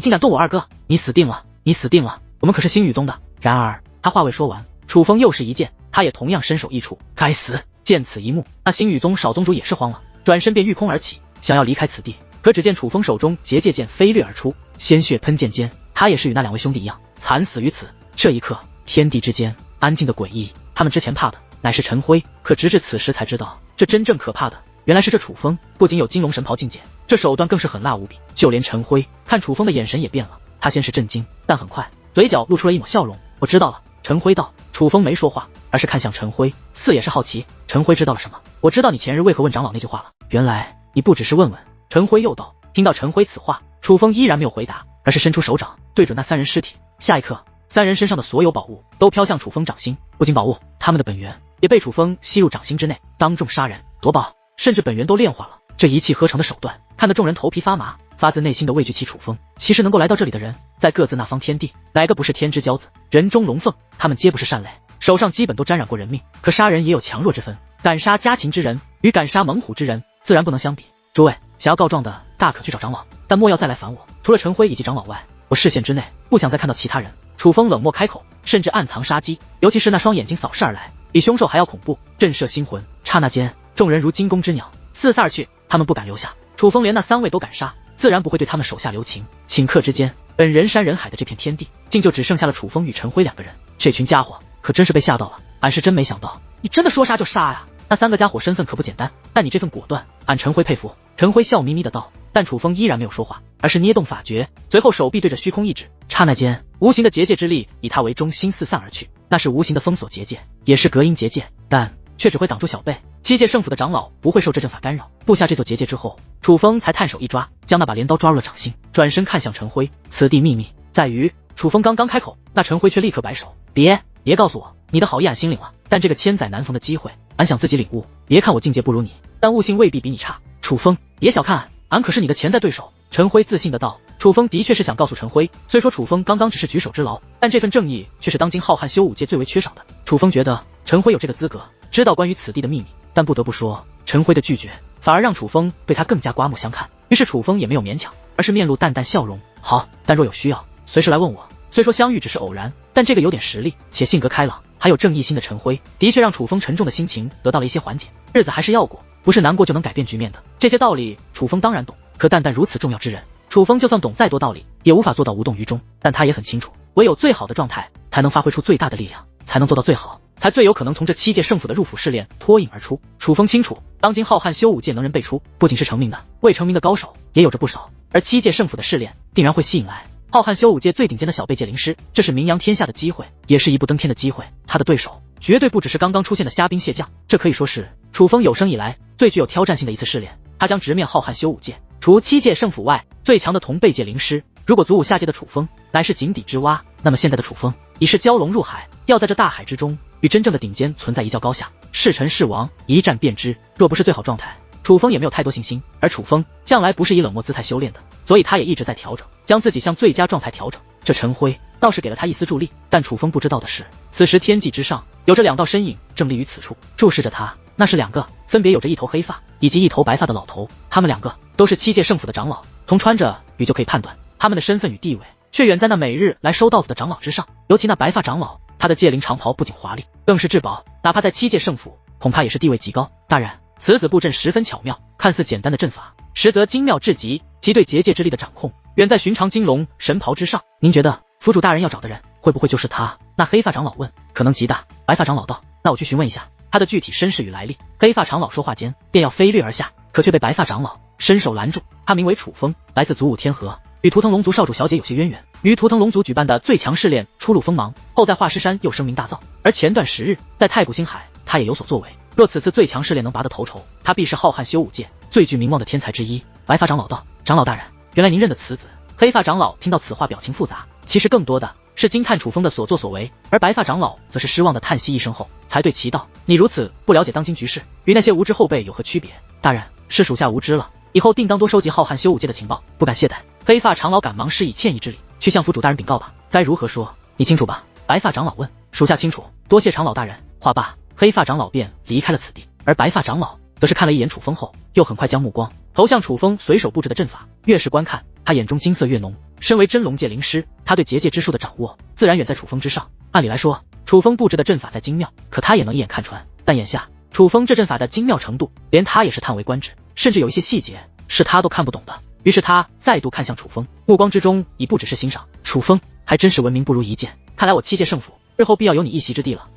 竟敢动我二哥，你死定了，你死定了，我们可是星宇宗的！然而他话未说完，楚风又是一剑，他也同样伸手一触，该死！见此一幕，那星宇宗少宗主也是慌了，转身便御空而起，想要离开此地，可只见楚风手中结界剑飞掠而出，鲜血喷溅间，他也是与那两位兄弟一样惨死于此。这一刻，天地之间安静的诡异，他们之前怕的乃是陈辉，可直至此时才知道，这真正可怕的原来是这楚风，不仅有金龙神袍境界，这手段更是狠辣无比。就连陈辉看楚风的眼神也变了，他先是震惊，但很快嘴角露出了一抹笑容。我知道了，陈辉道。楚风没说话，而是看向陈辉，似也是好奇。陈辉知道了什么？我知道你前日为何问长老那句话了，原来你不只是问问。陈辉又道。听到陈辉此话，楚风依然没有回答，而是伸出手掌对准那三人尸体。下一刻，三人身上的所有宝物都飘向楚风掌心，不仅宝物，他们的本源也被楚风吸入掌心之内，当众杀人夺宝，甚至本源都炼化了。这一气呵成的手段，看得众人头皮发麻，发自内心的畏惧起楚风。其实能够来到这里的人，在各自那方天地，哪个不是天之骄子，人中龙凤？他们皆不是善类，手上基本都沾染过人命，可杀人也有强弱之分，敢杀家禽之人与敢杀猛虎之人自然不能相比。诸位想要告状的，大可去找长老，但莫要再来烦我。除了陈辉以及长老外，我视线之内不想再看到其他人。楚风冷漠开口，甚至暗藏杀机，尤其是那双眼睛扫视而来，比凶兽还要恐怖，震慑心魂。刹那间，众人如惊弓之鸟，四散而去，他们不敢留下。楚风连那三位都敢杀，自然不会对他们手下留情。顷刻之间，本人山人海的这片天地，竟就只剩下了楚风与陈辉两个人。这群家伙可真是被吓到了，俺是真没想到，你真的说杀就杀呀！那三个家伙身份可不简单，但你这份果断，俺陈辉佩服。陈辉笑眯眯的道，但楚风依然没有说话，而是捏动法诀，随后手臂对着虚空一指，刹那间，无形的结界之力以他为中心四散而去。那是无形的封锁结界，也是隔音结界，但却只会挡住小辈。七界圣府的长老不会受这阵法干扰。布下这座结界之后，楚风才探手一抓，将那把镰刀抓入了掌心，转身看向陈辉，此地秘密在于……楚风刚刚开口，那陈辉却立刻摆手，别告诉我，你的好意俺心领了，但这个千载难逢的机会，俺想自己领悟。别看我境界不如你，但悟性未必比你差。楚风，别小看俺可是你的潜在对手。陈辉自信的道。楚风的确是想告诉陈辉，虽说楚风刚刚只是举手之劳，但这份正义却是当今浩瀚修武界最为缺少的。楚风觉得陈辉有这个资格知道关于此地的秘密，但不得不说，陈辉的拒绝反而让楚风对他更加刮目相看。于是楚风也没有勉强，而是面露淡淡笑容，好，但若有需要，随时来问我。虽说相遇只是偶然，但这个有点实力且性格开朗还有正义心的陈辉，的确让楚风沉重的心情得到了一些缓解。日子还是要过，不是难过就能改变局面的。这些道理楚风当然懂，可但如此重要之人，楚风就算懂再多道理，也无法做到无动于衷。但他也很清楚，唯有最好的状态才能发挥出最大的力量，才能做到最好，才最有可能从这七界圣府的入府试炼脱颖而出。楚风清楚，当今浩瀚修武界能人辈出，不仅是成名的，未成名的高手也有着不少，而七界圣府的试炼定然会吸引来浩瀚修武界最顶尖的小辈界灵师，这是名扬天下的机会，也是一步登天的机会。他的对手绝对不只是刚刚出现的虾兵蟹将，这可以说是楚风有生以来最具有挑战性的一次试炼。他将直面浩瀚修武界除七界圣府外最强的同辈界灵师，如果足武下界的楚风乃是井底之蛙，那么现在的楚风已是蛟龙入海，要在这大海之中与真正的顶尖存在一较高下，是臣是王一战便知。若不是最好状态，楚风也没有太多信心，而楚风向来不是以冷漠姿态修炼的，所以他也一直在调整，将自己向最佳状态调整。这陈辉倒是给了他一丝助力，但楚风不知道的是，此时天际之上有着2道身影正立于此处，注视着他。那是2个分别有着一头黑发以及一头白发的老头，他们2个都是7届圣府的长老，从穿着语就可以判断他们的身份与地位却远在那每日来收稻子的长老之上。尤其那白发长老，他的戒灵长袍不仅华丽，更是至宝，哪怕在7届圣府，恐怕也是地位极高。大人，此子布阵十分巧妙，看似简单的阵法，实则精妙至极，其对结界之力的掌控远在寻常金龙神袍之上。您觉得府主大人要找的人会不会就是他？那黑发长老问。可能极大。白发长老道，那我去询问一下他的具体身世与来历。黑发长老说话间便要飞掠而下，可却被白发长老伸手拦住。他名为楚风，来自祖武天河，与图腾龙族少主小姐有些渊源，于图腾龙族举办的最强试炼初露锋芒，后在华狮山又声名大噪。而前段时日在太古星海，他也有所作为。若此次最强试炼能拔得头筹，他必是浩瀚修武界最具名望的天才之一。白发长老道，长老大人，原来您认得此子。黑发长老听到此话表情复杂，其实更多的是惊叹楚风的所作所为，而白发长老则是失望的叹息一声后，才对其道，你如此不了解当今局势，与那些无知后辈有何区别？大人，是属下无知了，以后定当多收集浩瀚修武界的情报，不敢懈怠。黑发长老赶忙施以歉意之礼，去向府主大人禀告吧。该如何说？你清楚吧？白发长老问。属下清楚，多谢长老大人。话罢，黑发长老便离开了此地，而白发长老则是看了一眼楚风后，又很快将目光投向楚风随手布置的阵法，越是观看，他眼中金色越浓。身为真龙界灵师，他对结界之术的掌握自然远在楚风之上。按理来说，楚风布置的阵法再精妙，可他也能一眼看穿。但眼下楚风这阵法的精妙程度，连他也是叹为观止，甚至有一些细节是他都看不懂的。于是他再度看向楚风，目光之中已不只是欣赏。楚风还真是闻名不如一见，看来我7届圣府日后必要有你一席之地了。